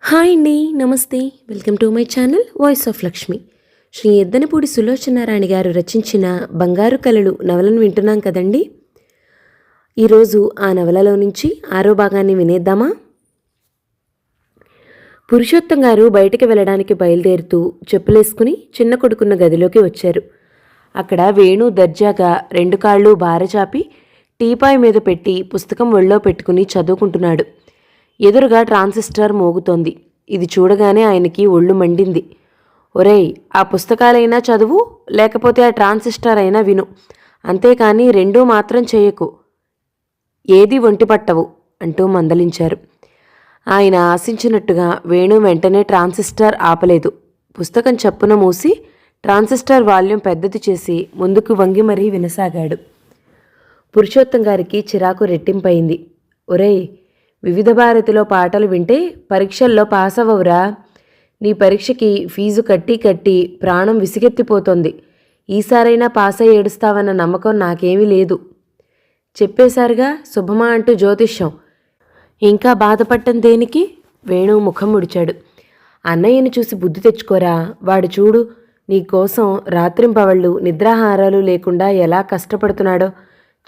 Hi అండి, నమస్తే. Welcome to my channel voice of Lakshmi. Shri Yeddanapudi Sulochanarani గారు రచించిన బంగారు కలలు నవలను వింటున్నాం కదండి. ఈరోజు ఆ నవలలో నుంచి 6వ భాగాన్ని వినేద్దామా? పురుషోత్తం గారు బయటికి వెళ్ళడానికి బయలుదేరుతూ చెప్పులేసుకుని చిన్న కొడుకున్న గదిలోకి వచ్చారు. అక్కడ వేణు దర్జాగా 2 కాళ్ళు బారచాపి టీపాయ్ మీద పెట్టి పుస్తకం ఒళ్ళో పెట్టుకుని చదువుకుంటున్నాడు. ఎదురుగా ట్రాన్సిస్టర్ మోగుతోంది. ఇది చూడగానే ఆయనకి ఒళ్ళు మండింది. ఒరేయ్, ఆ పుస్తకాలైనా చదువు, లేకపోతే ఆ ట్రాన్సిస్టర్ అయినా విను, అంతేకాని రెండూ మాత్రం చేయకు, ఏది ఒంటిపట్టవు అంటూ మందలించారు. ఆయన ఆశించినట్టుగా వేణు వెంటనే ట్రాన్సిస్టర్ ఆపలేదు. పుస్తకం చప్పున మూసి ట్రాన్సిస్టర్ వాల్యూమ్ పెద్దది చేసి ముందుకు వంగి మరీ వినసాగాడు. పురుషోత్తం గారికి చిరాకు రెట్టింపయింది. ఒరేయ్, వివిధ భారతిలో పాటలు వింటే పరీక్షల్లో పాస్ అవ్వవురా. నీ పరీక్షకి ఫీజు కట్టి ప్రాణం విసిగెత్తిపోతోంది. ఈసారైనా పాస్ అయ్యి ఏడుస్తావన్న నమ్మకం నాకేమీ లేదు. చెప్పేశారుగా శుభమా అంటూ జ్యోతిష్యం. ఇంకా బాధపడటం దేనికి? వేణు ముఖం ముడిచాడు. అన్నయ్యని చూసి బుద్ధి తెచ్చుకోరా. వాడు చూడు, నీకోసం రాత్రింపవళ్ళు నిద్రాహారాలు లేకుండా ఎలా కష్టపడుతున్నాడో.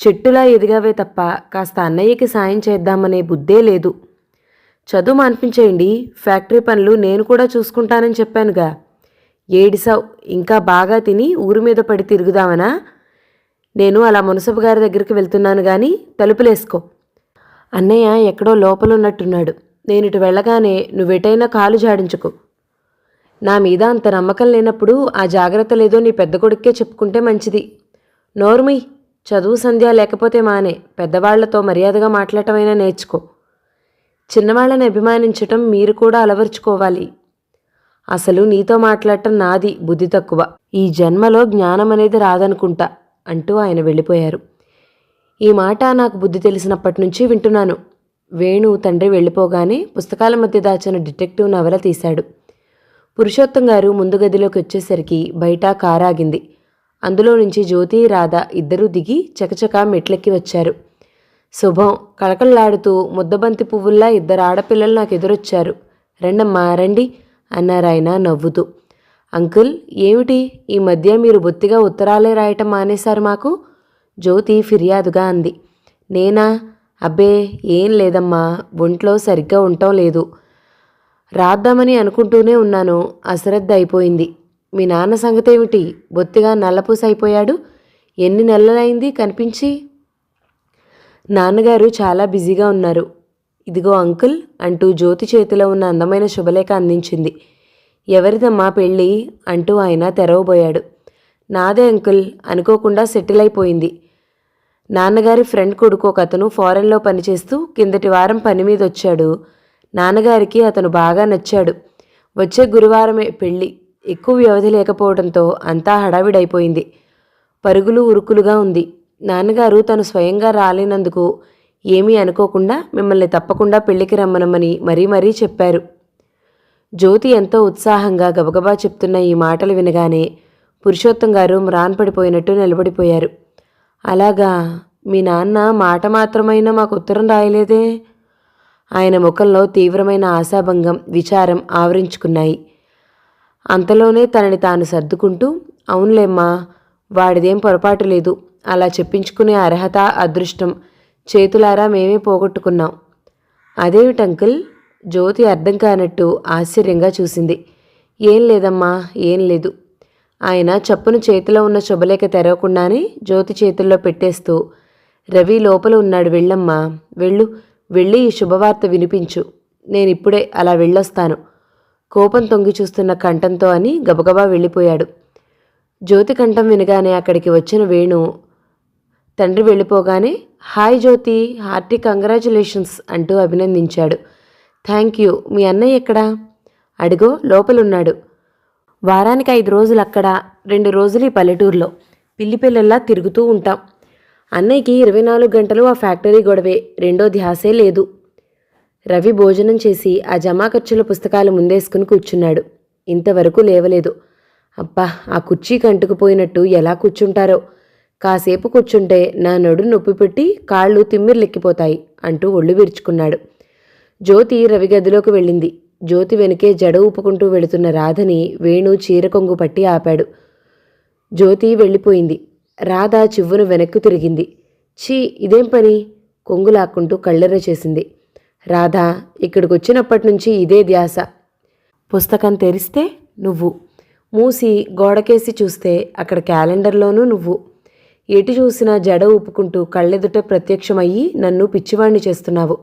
చెట్టులా ఎదిగావే తప్ప కాస్త అన్నయ్యకి సాయం చేద్దామనే బుద్ధే లేదు. చదువు మాన్పించేయండి, ఫ్యాక్టరీ పనులు నేను కూడా చూసుకుంటానని చెప్పానుగా. ఏడిసావు. ఇంకా బాగా తిని ఊరి మీద పడి తిరుగుదామనా? నేను అలా మునసబు గారి దగ్గరికి వెళ్తున్నాను కానీ తలుపులేసుకో. అన్నయ్య ఎక్కడో లోపలున్నట్టున్నాడు. నేనిటు వెళ్ళగానే నువ్వెటైనా కాలు జాడించుకో. నా మీద అంత నమ్మకం లేనప్పుడు ఆ జాగ్రత్త లేదో నీ పెద్ద కొడుక్కే చెప్పుకుంటే మంచిది. నోర్మి, చదువు సంధ్య లేకపోతే మానే. పెద్దవాళ్లతో మర్యాదగా మాట్లాడటమైనా నేర్చుకో. చిన్నవాళ్ళని అభిమానించటం మీరు కూడా అలవర్చుకోవాలి. అసలు నీతో మాట్లాడటం నాది బుద్ధి తక్కువ. ఈ జన్మలో జ్ఞానం అనేది రాదనుకుంటా అంటూ ఆయన వెళ్ళిపోయారు. ఈ మాట నాకు బుద్ధి తెలిసినప్పటి నుంచి వింటున్నాను. వేణు తండ్రి వెళ్ళిపోగానే పుస్తకాల మధ్య దాచిన డిటెక్టివ్ నవల తీశాడు. పురుషోత్తం గారు ముందు గదిలోకి వచ్చేసరికి బయట కారాగింది. అందులో నుంచి జ్యోతి, రాధ ఇద్దరూ దిగి చకచకా మెట్లెక్కి వచ్చారు. శుభం కళకళలాడుతూ ముద్దబంతి పువ్వుల్లా 2 ఆడపిల్లలు నాకు ఎదురొచ్చారు. రండమ్మా రండి అన్నారాయన నవ్వుతూ. అంకుల్, ఏమిటి ఈ మధ్య మీరు బొత్తిగా ఉత్తరాలే రాయటం మానేశారు మాకు? జ్యోతి ఫిర్యాదుగా అంది. నేనా? అబ్బే ఏం లేదమ్మా, ఒంట్లో సరిగ్గా ఉండటం లేదు. రాద్దామని అనుకుంటూనే ఉన్నాను, అశ్రద్ధ అయిపోయింది. మీ నాన్న సంగతేమిటి? బొత్తిగా నల్లపూస అయిపోయాడు. ఎన్ని నెలలైంది కనిపించి? నాన్నగారు చాలా బిజీగా ఉన్నారు. ఇదిగో అంకుల్ అంటూ జ్యోతి చేతిలో ఉన్న అందమైన శుభలేఖ అందించింది. ఎవరిదమ్మా పెళ్ళి అంటూ ఆయన తెరవబోయాడు. నాదే అంకుల్, అనుకోకుండా సెటిల్ అయిపోయింది. నాన్నగారి ఫ్రెండ్ కొడుకు ఒకతను ఫారెన్లో పనిచేస్తూ కిందటి వారం పని మీద వచ్చాడు. నాన్నగారికి అతను బాగా నచ్చాడు. వచ్చే గురువారమే పెళ్ళి. ఎక్కువ వ్యవధి లేకపోవడంతో అంతా హడావిడైపోయింది. పరుగులు ఉరుకులుగా ఉంది. నాన్నగారు తను స్వయంగా రాలేనందుకు ఏమీ అనుకోకుండా మిమ్మల్ని తప్పకుండా పెళ్లికి రమ్మనమని మరీ చెప్పారు. జ్యోతి ఎంతో ఉత్సాహంగా గబగబా చెప్తున్న ఈ మాటలు వినగానే పురుషోత్తం గారు మ్రాన్పడిపోయినట్టు నిలబడిపోయారు. అలాగా, మీ నాన్న మాట మాత్రమైనా మాకు ఉత్తరం రాయలేదే? ఆయన ముఖంలో తీవ్రమైన ఆశాభంగం, విచారం ఆవరించుకున్నాయి. అంతలోనే తనని తాను సర్దుకుంటూ, అవునులేమ్మా, వాడిదేం పొరపాటు లేదు. అలా చెప్పించుకునే అర్హత, అదృష్టం చేతులారా మేమే పోగొట్టుకున్నాం. అదేమిటంకుల్? జ్యోతి అర్థం కానట్టు ఆశ్చర్యంగా చూసింది. ఏం లేదమ్మా, ఏం లేదు. ఆయన చప్పున చేతిలో ఉన్న శుభలేఖ తెరవకుండానే జ్యోతి చేతుల్లో పెట్టేస్తూ, రవి లోపల ఉన్నాడు, వెళ్ళమ్మా, వెళ్ళి ఈ శుభవార్త వినిపించు. నేనిప్పుడే అలా వెళ్ళొస్తాను, కోపం తొంగి చూస్తున్న కంఠంతో అని గబగబా వెళ్ళిపోయాడు. జ్యోతి కంఠం వినగానే అక్కడికి వచ్చిన వేణు తండ్రి వెళ్ళిపోగానే, హాయ్ జ్యోతి, హార్టీ కంగ్రాచులేషన్స్ అంటూ అభినందించాడు. Thank you. మీ అన్నయ్య ఎక్కడా? అడిగో లోపలున్నాడు. వారానికి 5 రోజులు అక్కడ, 2 రోజులు ఈ పల్లెటూరులో పిల్లిపిల్లల్లా తిరుగుతూ ఉంటాం. అన్నయ్యకి 24 గంటలు ఆ ఫ్యాక్టరీ గొడవే, రెండో ధ్యాసే లేదు. రవి భోజనం చేసి ఆ జమా ఖర్చుల పుస్తకాలు ముందేసుకుని కూర్చున్నాడు. ఇంతవరకు లేవలేదు. అబ్బా, ఆ కుర్చీకి అంటుకుపోయినట్టు ఎలా కూర్చుంటారో. కాసేపు కూర్చుంటే నా నడు నొప్పి పెట్టి కాళ్ళు తిమ్మిర్లెక్కిపోతాయి అంటూ ఒళ్ళు విరుచుకున్నాడు. జ్యోతి రవి గదిలోకి వెళ్ళింది. జ్యోతి వెనుకే జడ ఊపుకుంటూ వెళుతున్న రాధని వేణు చీర కొంగు పట్టి ఆపాడు. జ్యోతి వెళ్ళిపోయింది. రాధ చివ్వును వెనక్కు తిరిగింది. ఛీ, ఇదేం పని? కొంగు లాక్కుంటూ కళ్ళెర్ర చేసింది. రాధ, ఇక్కడికొచ్చినప్పటి నుంచి ఇదే ధ్యాస. పుస్తకం తెరిస్తే నువ్వు, మూసి గోడకేసి చూస్తే అక్కడ క్యాలెండర్లోనూ నువ్వు. ఎటు చూసినా జడ ఊపుకుంటూ కళ్ళెదుట ప్రత్యక్షమయ్యి నన్ను పిచ్చివాణ్ణి చేస్తున్నావు.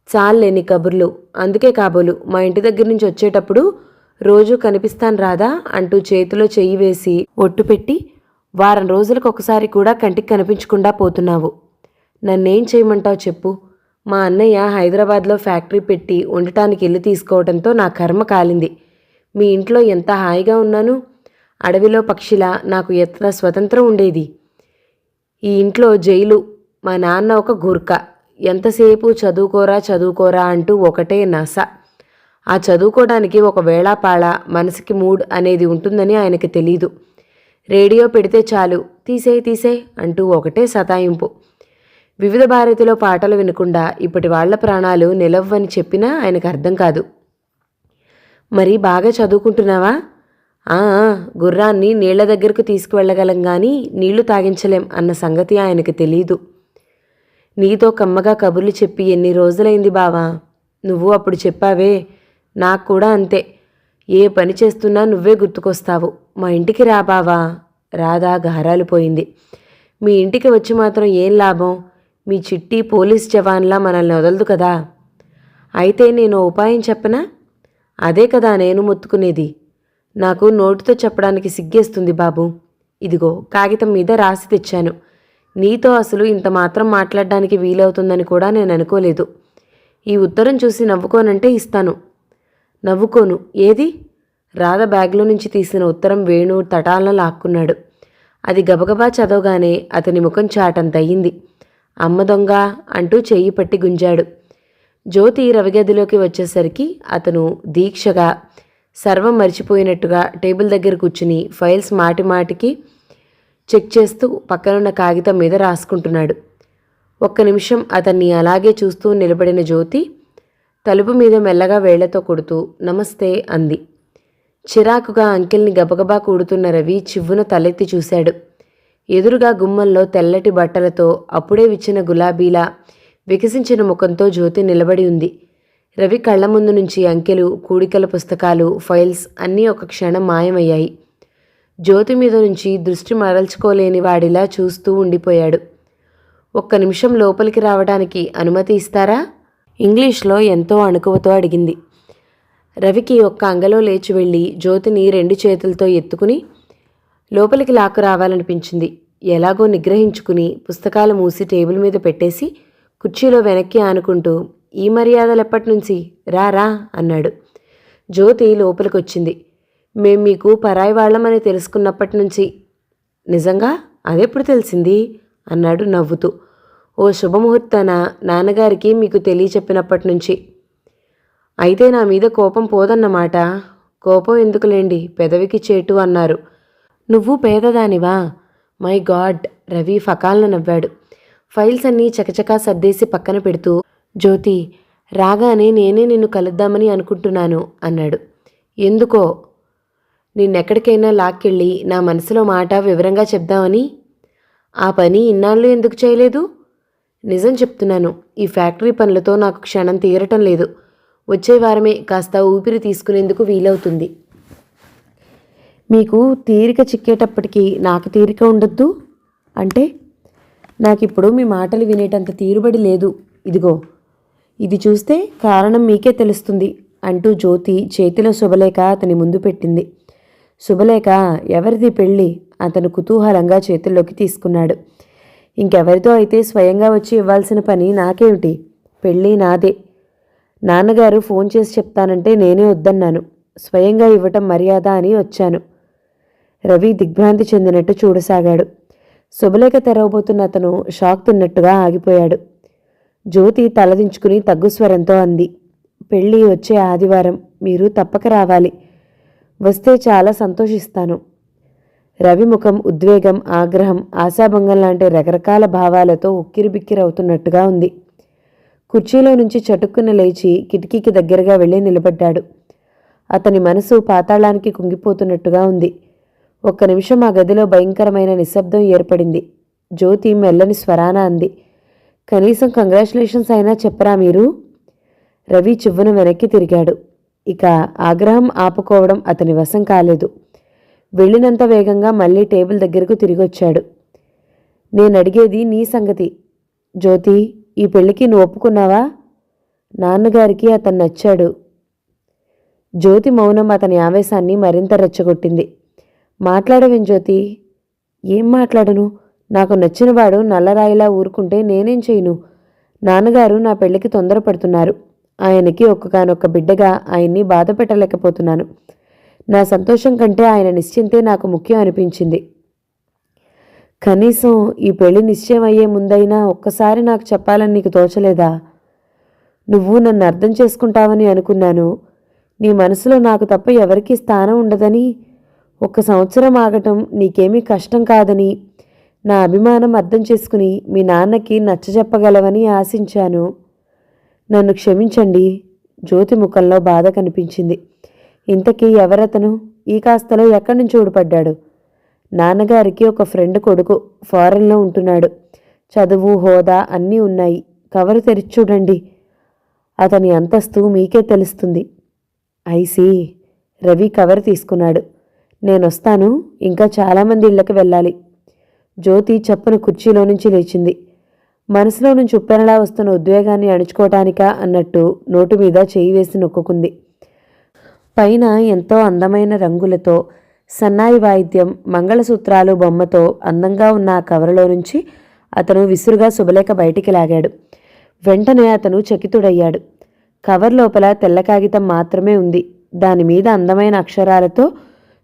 చాలేని కబుర్లు. అందుకే కాబోలు మా ఇంటి దగ్గర నుంచి వచ్చేటప్పుడు రోజూ కనిపిస్తాను రాదా అంటూ చేతిలో చెయ్యి వేసి ఒట్టు పెట్టి వారం రోజులకు ఒకసారి కూడా కంటికి కనిపించకుండా పోతున్నావు. నన్నేం చేయమంటావు చెప్పు? మా అన్నయ్య హైదరాబాద్లో ఫ్యాక్టరీ పెట్టి ఉండటానికి ఇల్లు తీసుకోవడంతో నా కర్మ కాలింది. మీ ఇంట్లో ఎంత హాయిగా ఉన్నాను. అడవిలో పక్షిలా నాకు ఎంత స్వతంత్రం ఉండేది. ఈ ఇంట్లో జైలు. మా నాన్న ఒక గుర్కా. ఎంతసేపు చదువుకోరా చదువుకోరా అంటూ ఒకటే నస. ఆ చదువుకోవడానికి ఒక వేళాపాళ, మనసుకి మూడ్ అనేది ఉంటుందని ఆయనకి తెలీదు. రేడియో పెడితే చాలు, తీసేయ్ అంటూ ఒకటే సతాయింపు. వివిధ భారతిలో పాటలు వినకుండా ఇప్పటి వాళ్ల ప్రాణాలు నిలవ్వని చెప్పినా ఆయనకు అర్థం కాదు. మరి బాగా చదువుకుంటున్నావా? గుర్రాన్ని నీళ్ల దగ్గరకు తీసుకువెళ్ళగలం గాని నీళ్లు తాగించలేం అన్న సంగతి ఆయనకు తెలీదు. నీతో కమ్మగా కబుర్లు చెప్పి ఎన్ని రోజులైంది బావా. నువ్వు అప్పుడు చెప్పావే, నాకు కూడా అంతే. ఏ పని చేస్తున్నా నువ్వే గుర్తుకొస్తావు. మా ఇంటికి రా బావా. రాధా గారాలు పోయింది. మీ ఇంటికి వచ్చి మాత్రం ఏం లాభం? మీ చిట్టి పోలీస్ జవాన్లా మనల్ని వదలదు కదా. అయితే నేను ఉపాయం చెప్పనా? అదే కదా నేను మొత్తుకునేది. నాకు నోటితో చెప్పడానికి సిగ్గేస్తుంది బాబు. ఇదిగో కాగితం మీద రాసి తెచ్చాను. నీతో అసలు ఇంత మాత్రం మాట్లాడడానికి వీలవుతుందని కూడా నేను అనుకోలేదు. ఈ ఉత్తరం చూసి నవ్వుకోనంటే ఇస్తాను. నవ్వుకోను. ఏది? రాధ బ్యాగ్లో నుంచి తీసిన ఉత్తరం వేణు తటాలను లాక్కున్నాడు. అది గబగబా చదవగానే అతని ముఖం చాటంతయ్యింది. అమ్మ దొంగ అంటూ చెయ్యి పట్టి గుంజాడు. జ్యోతి రవిగదిలోకి వచ్చేసరికి అతను దీక్షగా, సర్వం మర్చిపోయినట్టుగా టేబుల్ దగ్గర కూర్చుని ఫైల్స్ మాటిమాటికి చెక్ చేస్తూ పక్కనున్న కాగితం మీద రాసుకుంటున్నాడు. ఒక్క నిమిషం అతన్ని అలాగే చూస్తూ నిలబడిన జ్యోతి తలుపు మీద మెల్లగా వేళ్లతో కొడుతూ నమస్తే అంది. చిరాకుగా అంకెల్ని గబగబా కూడుతున్న రవి చివ్వున తలెత్తి చూశాడు. ఎదురుగా గుమ్మంలో తెల్లటి బట్టలతో అప్పుడే విచ్చిన గులాబీలా వికసించిన ముఖంతో జ్యోతి నిలబడి ఉంది. రవి కళ్ల ముందు నుంచి అంకెలు, కూడికల పుస్తకాలు, ఫైల్స్ అన్నీ ఒక క్షణం మాయమయ్యాయి. జ్యోతి మీద నుంచి దృష్టి మరల్చుకోలేని వాడిలా చూస్తూ ఉండిపోయాడు. ఒక్క నిమిషం లోపలికి రావడానికి అనుమతి ఇస్తారా? ఇంగ్లీష్లో ఎంతో అణకువతో అడిగింది. రవికి ఒక్క అంగలో లేచి వెళ్ళి జ్యోతిని 2 చేతులతో ఎత్తుకుని లోపలికి లాక్కు రావాలనిపించింది. ఎలాగో నిగ్రహించుకుని పుస్తకాలు మూసి టేబుల్ మీద పెట్టేసి కుర్చీలో వెనక్కి ఆనుకుంటూ ఈ మర్యాదలెప్పటినుంచి? రా అన్నాడు. జ్యోతి లోపలికొచ్చింది. మేం మీకు పరాయి వాళ్ళమని తెలుసుకున్నప్పటి నుంచి. నిజంగా? అదెప్పుడు తెలిసింది? అన్నాడు నవ్వుతూ. ఓ శుభముహూర్తాన నాన్నగారికి మీకు తెలియచెప్పినప్పటి నుంచి. అయితే నా మీద కోపం పోదన్నమాట. కోపం ఎందుకులేండి, పెదవికి చేటు అన్నారు. నువ్వు పేదదానివా? My god! రవి ఫకాల్న నవ్వాడు. ఫైల్స్ అన్నీ చకచకా సర్దేసి పక్కన పెడుతూ జ్యోతి, రాగానే నేనే నిన్ను కలుద్దామని అనుకుంటున్నాను అన్నాడు. ఎందుకో? నిన్నెక్కడికైనా లాక్కెళ్ళి నా మనసులో మాట వివరంగా చెప్దామని. ఆ పని ఇన్నాళ్ళు ఎందుకు చేయలేదు? నిజం చెప్తున్నాను, ఈ ఫ్యాక్టరీ పనులతో నాకు క్షణం తీరటం లేదు. వచ్చే వారమే కాస్త ఊపిరి తీసుకునేందుకు వీలవుతుంది. మీకు తీరిక చిక్కేటప్పటికీ నాకు తీరిక ఉండొద్దు అంటే? నాకిప్పుడు మీ మాటలు వినేటంత తీరుబడి లేదు. ఇదిగో ఇది చూస్తే కారణం మీకే తెలుస్తుంది అంటూ జ్యోతి చేతిలో శుభలేఖ అతని ముందు పెట్టింది. శుభలేఖ? ఎవరిది పెళ్ళి? అతను కుతూహలంగా చేతుల్లోకి తీసుకున్నాడు. ఇంకెవరితో అయితే స్వయంగా వచ్చి ఇవ్వాల్సిన పని నాకేమిటి? పెళ్ళి నాదే. నాన్నగారు ఫోన్ చేసి చెప్తానంటే నేనే వద్దన్నాను. స్వయంగా ఇవ్వటం మర్యాద అని వచ్చాను. రవి దిగ్భ్రాంతి చెందినట్టు చూడసాగాడు. శుభలేఖ తెరవబోతున్న అతను షాక్ తిన్నట్టుగా ఆగిపోయాడు. జ్యోతి తలదించుకుని తగ్గుస్వరంతో అంది. పెళ్ళి వచ్చే ఆదివారం. మీరు తప్పక రావాలి. వస్తే చాలా సంతోషిస్తాను. రవి ముఖం ఉద్వేగం, ఆగ్రహం, ఆశాభంగం లాంటి రకరకాల భావాలతో ఉక్కిరిబిక్కిరవుతున్నట్టుగా ఉంది. కుర్చీలో నుంచి చటుక్కున లేచి కిటికీకి దగ్గరగా వెళ్ళి నిలబడ్డాడు. అతని మనసు పాతాళానికి కుంగిపోతున్నట్టుగా ఉంది. ఒక్క నిమిషం ఆ గదిలో భయంకరమైన నిశ్శబ్దం ఏర్పడింది. జ్యోతి మెల్లని స్వరాన అంది, కనీసం కంగ్రాచులేషన్స్ అయినా చెప్పరా మీరు? రవి చివ్వున వెనక్కి తిరిగాడు. ఇక ఆగ్రహం ఆపుకోవడం అతని వశం కాలేదు. వెళ్ళినంత వేగంగా మళ్ళీ టేబుల్ దగ్గరకు తిరిగొచ్చాడు. నేనడిగేది నీ సంగతి. జ్యోతి, ఈ పెళ్లికి నువ్వు ఒప్పుకున్నావా? నాన్నగారికి అతను నచ్చాడు. జ్యోతి మౌనం అతని ఆవేశాన్ని మరింత రెచ్చగొట్టింది. మాట్లాడవేం జ్యోతి? ఏం మాట్లాడను? నాకు నచ్చినవాడు నల్లరాయిలా ఊరుకుంటే నేనేం చేయను? నాన్నగారు నా పెళ్లికి తొందరపడుతున్నారు. ఆయనకి ఒక్కగానొక్క బిడ్డగా ఆయన్ని బాధ పెట్టలేకపోతున్నాను. నా సంతోషం కంటే ఆయన నిశ్చింతే నాకు ముఖ్యం అనిపించింది. కనీసం ఈ పెళ్లి నిశ్చయం అయ్యే ముందైనా ఒక్కసారి నాకు చెప్పాలని నీకు తోచలేదా? నువ్వు నన్ను అర్థం చేసుకుంటావని అనుకున్నాను. నీ మనసులో నాకు తప్ప ఎవరికీ స్థానం ఉండదని, 1 సంవత్సరం ఆగటం నీకేమీ కష్టం కాదని, నా అభిమానం అర్థం చేసుకుని మీ నాన్నకి నచ్చజెప్పగలవని ఆశించాను. నన్ను క్షమించండి. జ్యోతి ముఖంలో బాధ కనిపించింది. ఇంతకీ ఎవరతను? ఈ కాస్తలో ఎక్కడి నుంచి ఊడిపడ్డాడు? నాన్నగారికి ఒక ఫ్రెండ్ కొడుకు, ఫారెన్లో ఉంటున్నాడు. చదువు, హోదా అన్నీ ఉన్నాయి. కవరు తెరిచి చూడండి. అతని అంతస్తు మీకే తెలుస్తుంది. ఐసీ. రవి కవర్ తీసుకున్నాడు. నేనొస్తాను, ఇంకా చాలామంది ఇళ్లకు వెళ్ళాలి. జ్యోతి చప్పున కుర్చీలో నుంచి లేచింది. మనసులో నుంచి ఉప్పెనలా వస్తున్న ఉద్వేగాన్ని అణుచుకోవటానికా అన్నట్టు నోటు మీద చేయి వేసి నొక్కుకుంది. పైన ఎంతో అందమైన రంగులతో సన్నాయి వాయిద్యం, మంగళసూత్రాలు బొమ్మతో అందంగా ఉన్న ఆ కవరులో నుంచి అతను విసురుగా శుభలేఖ బయటికి లాగాడు. వెంటనే అతను చకితుడయ్యాడు. కవర్ లోపల తెల్ల కాగితం మాత్రమే ఉంది. దానిమీద అందమైన అక్షరాలతో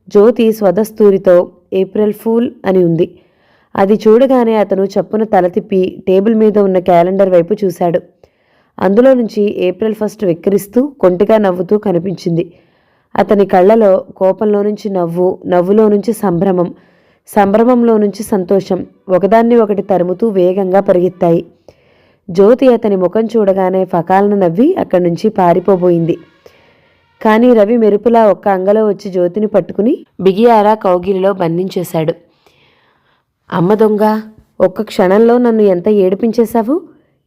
జ్యోతి స్వదస్తూరితో ఏప్రిల్ ఫూల్ అని ఉంది. అది చూడగానే అతను చప్పున తల తిప్పి టేబుల్ మీద ఉన్న క్యాలెండర్ వైపు చూశాడు. అందులో నుంచి ఏప్రిల్ 1 వెక్కిరిస్తూ కొంటిగా నవ్వుతూ కనిపించింది. అతని కళ్ళలో కోపంలో నుంచి నవ్వు, నవ్వులో నుంచి సంభ్రమం, సంభ్రమంలో నుంచి సంతోషం ఒకదాన్ని ఒకటి తరుముతూ వేగంగా పరిగెత్తాయి. జ్యోతి అతని ముఖం చూడగానే ఫకాలను నవ్వి అక్కడి నుంచి పారిపోబోయింది. కానీ రవి మెరుపులా ఒక్క అంగలో వచ్చి జ్యోతిని పట్టుకుని బిగియారా కౌగిలిలో బంధించేశాడు. అమ్మ దొంగ, ఒక్క క్షణంలో నన్ను ఎంత ఏడిపించేశావు!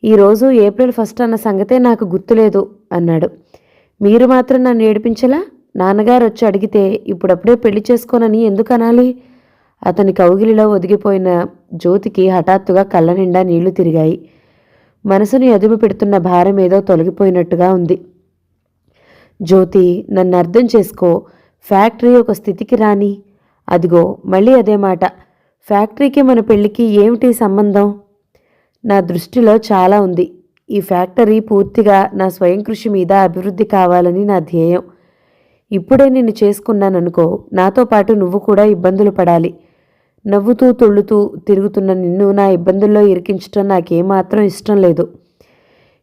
ఈరోజు ఏప్రిల్ 1 అన్న సంగతే నాకు గుర్తులేదు అన్నాడు. మీరు మాత్రం నన్ను ఏడిపించలా? నాన్నగారు వచ్చి అడిగితే ఇప్పుడప్పుడే పెళ్లి చేసుకోనని ఎందుకు అనాలి? అతని కౌగిలిలో ఒదిగిపోయిన జ్యోతికి హఠాత్తుగా కళ్ళ నిండా నీళ్లు తిరిగాయి. మనసుని అదుపు పెడుతున్న భారం ఏదో తొలగిపోయినట్టుగా ఉంది. జ్యోతి, నన్ను అర్థం చేసుకో. ఫ్యాక్టరీ ఒక స్థితికి రాని. అదిగో మళ్ళీ అదే మాట. ఫ్యాక్టరీకి మన పెళ్లికి ఏమిటి సంబంధం? నా దృష్టిలో చాలా ఉంది. ఈ ఫ్యాక్టరీ పూర్తిగా నా స్వయం కృషి మీద అభివృద్ధి కావాలని నా ధ్యేయం. ఇప్పుడే నిన్ను చేసుకున్నాననుకో, నాతో పాటు నువ్వు కూడా ఇబ్బందులు పడాలి. నవ్వుతూ తుళ్ళుతూ తిరుగుతున్న నిన్ను నా ఇబ్బందుల్లో ఇరికించడం నాకేమాత్రం ఇష్టం లేదు.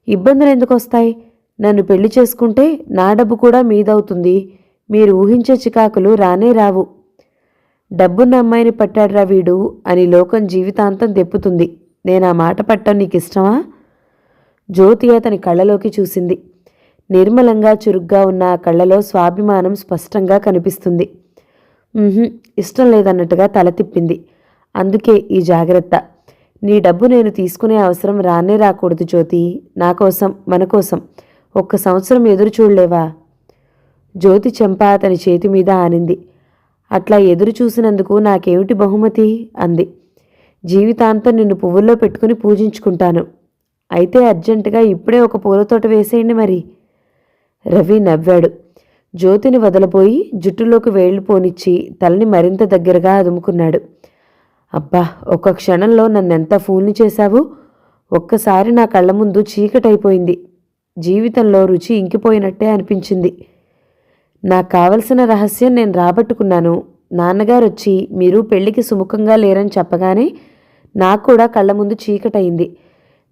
ఇబ్బందులు ఎందుకు వస్తాయి? నన్ను పెళ్లి చేసుకుంటే నా డబ్బు కూడా మీదవుతుంది. మీరు ఊహించే చికాకులు రానే రావు. డబ్బున్న అమ్మాయిని పట్టాడ్రా వీడు అని లోకం జీవితాంతం దెప్పుతుంది. నేను ఆ మాట పట్టం నీకు ఇష్టమా? జ్యోతి అతని కళ్ళలోకి చూసింది. నిర్మలంగా చురుగ్గా ఉన్న ఆ కళ్ళలో స్వాభిమానం స్పష్టంగా కనిపిస్తుంది. ఇష్టం లేదన్నట్టుగా తల తిప్పింది. అందుకే ఈ జాగ్రత్త. నీ డబ్బు నేను తీసుకునే అవసరం రానే రాకూడదు జ్యోతి. నా కోసం, మన కోసం 1 సంవత్సరం ఎదురు చూడలేవా? జ్యోతి చెంప అతని చేతి మీద ఆనింది. అట్లా ఎదురు చూసినందుకు నాకేమిటి బహుమతి అంది. జీవితాంతం నిన్ను పువ్వుల్లో పెట్టుకుని పూజించుకుంటాను. అయితే అర్జెంటుగా ఇప్పుడే ఒక పూలతోట వేసేయండి మరి. రవి నవ్వాడు. జ్యోతిని వదలబోయి జుట్టులోకి వేళ్లు పోనిచ్చి తలని మరింత దగ్గరగా అదుముకున్నాడు. అబ్బా, ఒక్క క్షణంలో నన్నెంత ఫూల్ని చేశావు! ఒక్కసారి నా కళ్ళ ముందు చీకటైపోయింది. జీవితంలో రుచి ఇంకిపోయినట్టే అనిపించింది. నాకు కావలసిన రహస్యం నేను రాబట్టుకున్నాను. నాన్నగారు వచ్చి మీరు పెళ్లికి సుముఖంగా లేరని చెప్పగానే నాకు కూడా కళ్ళ ముందు చీకటయింది.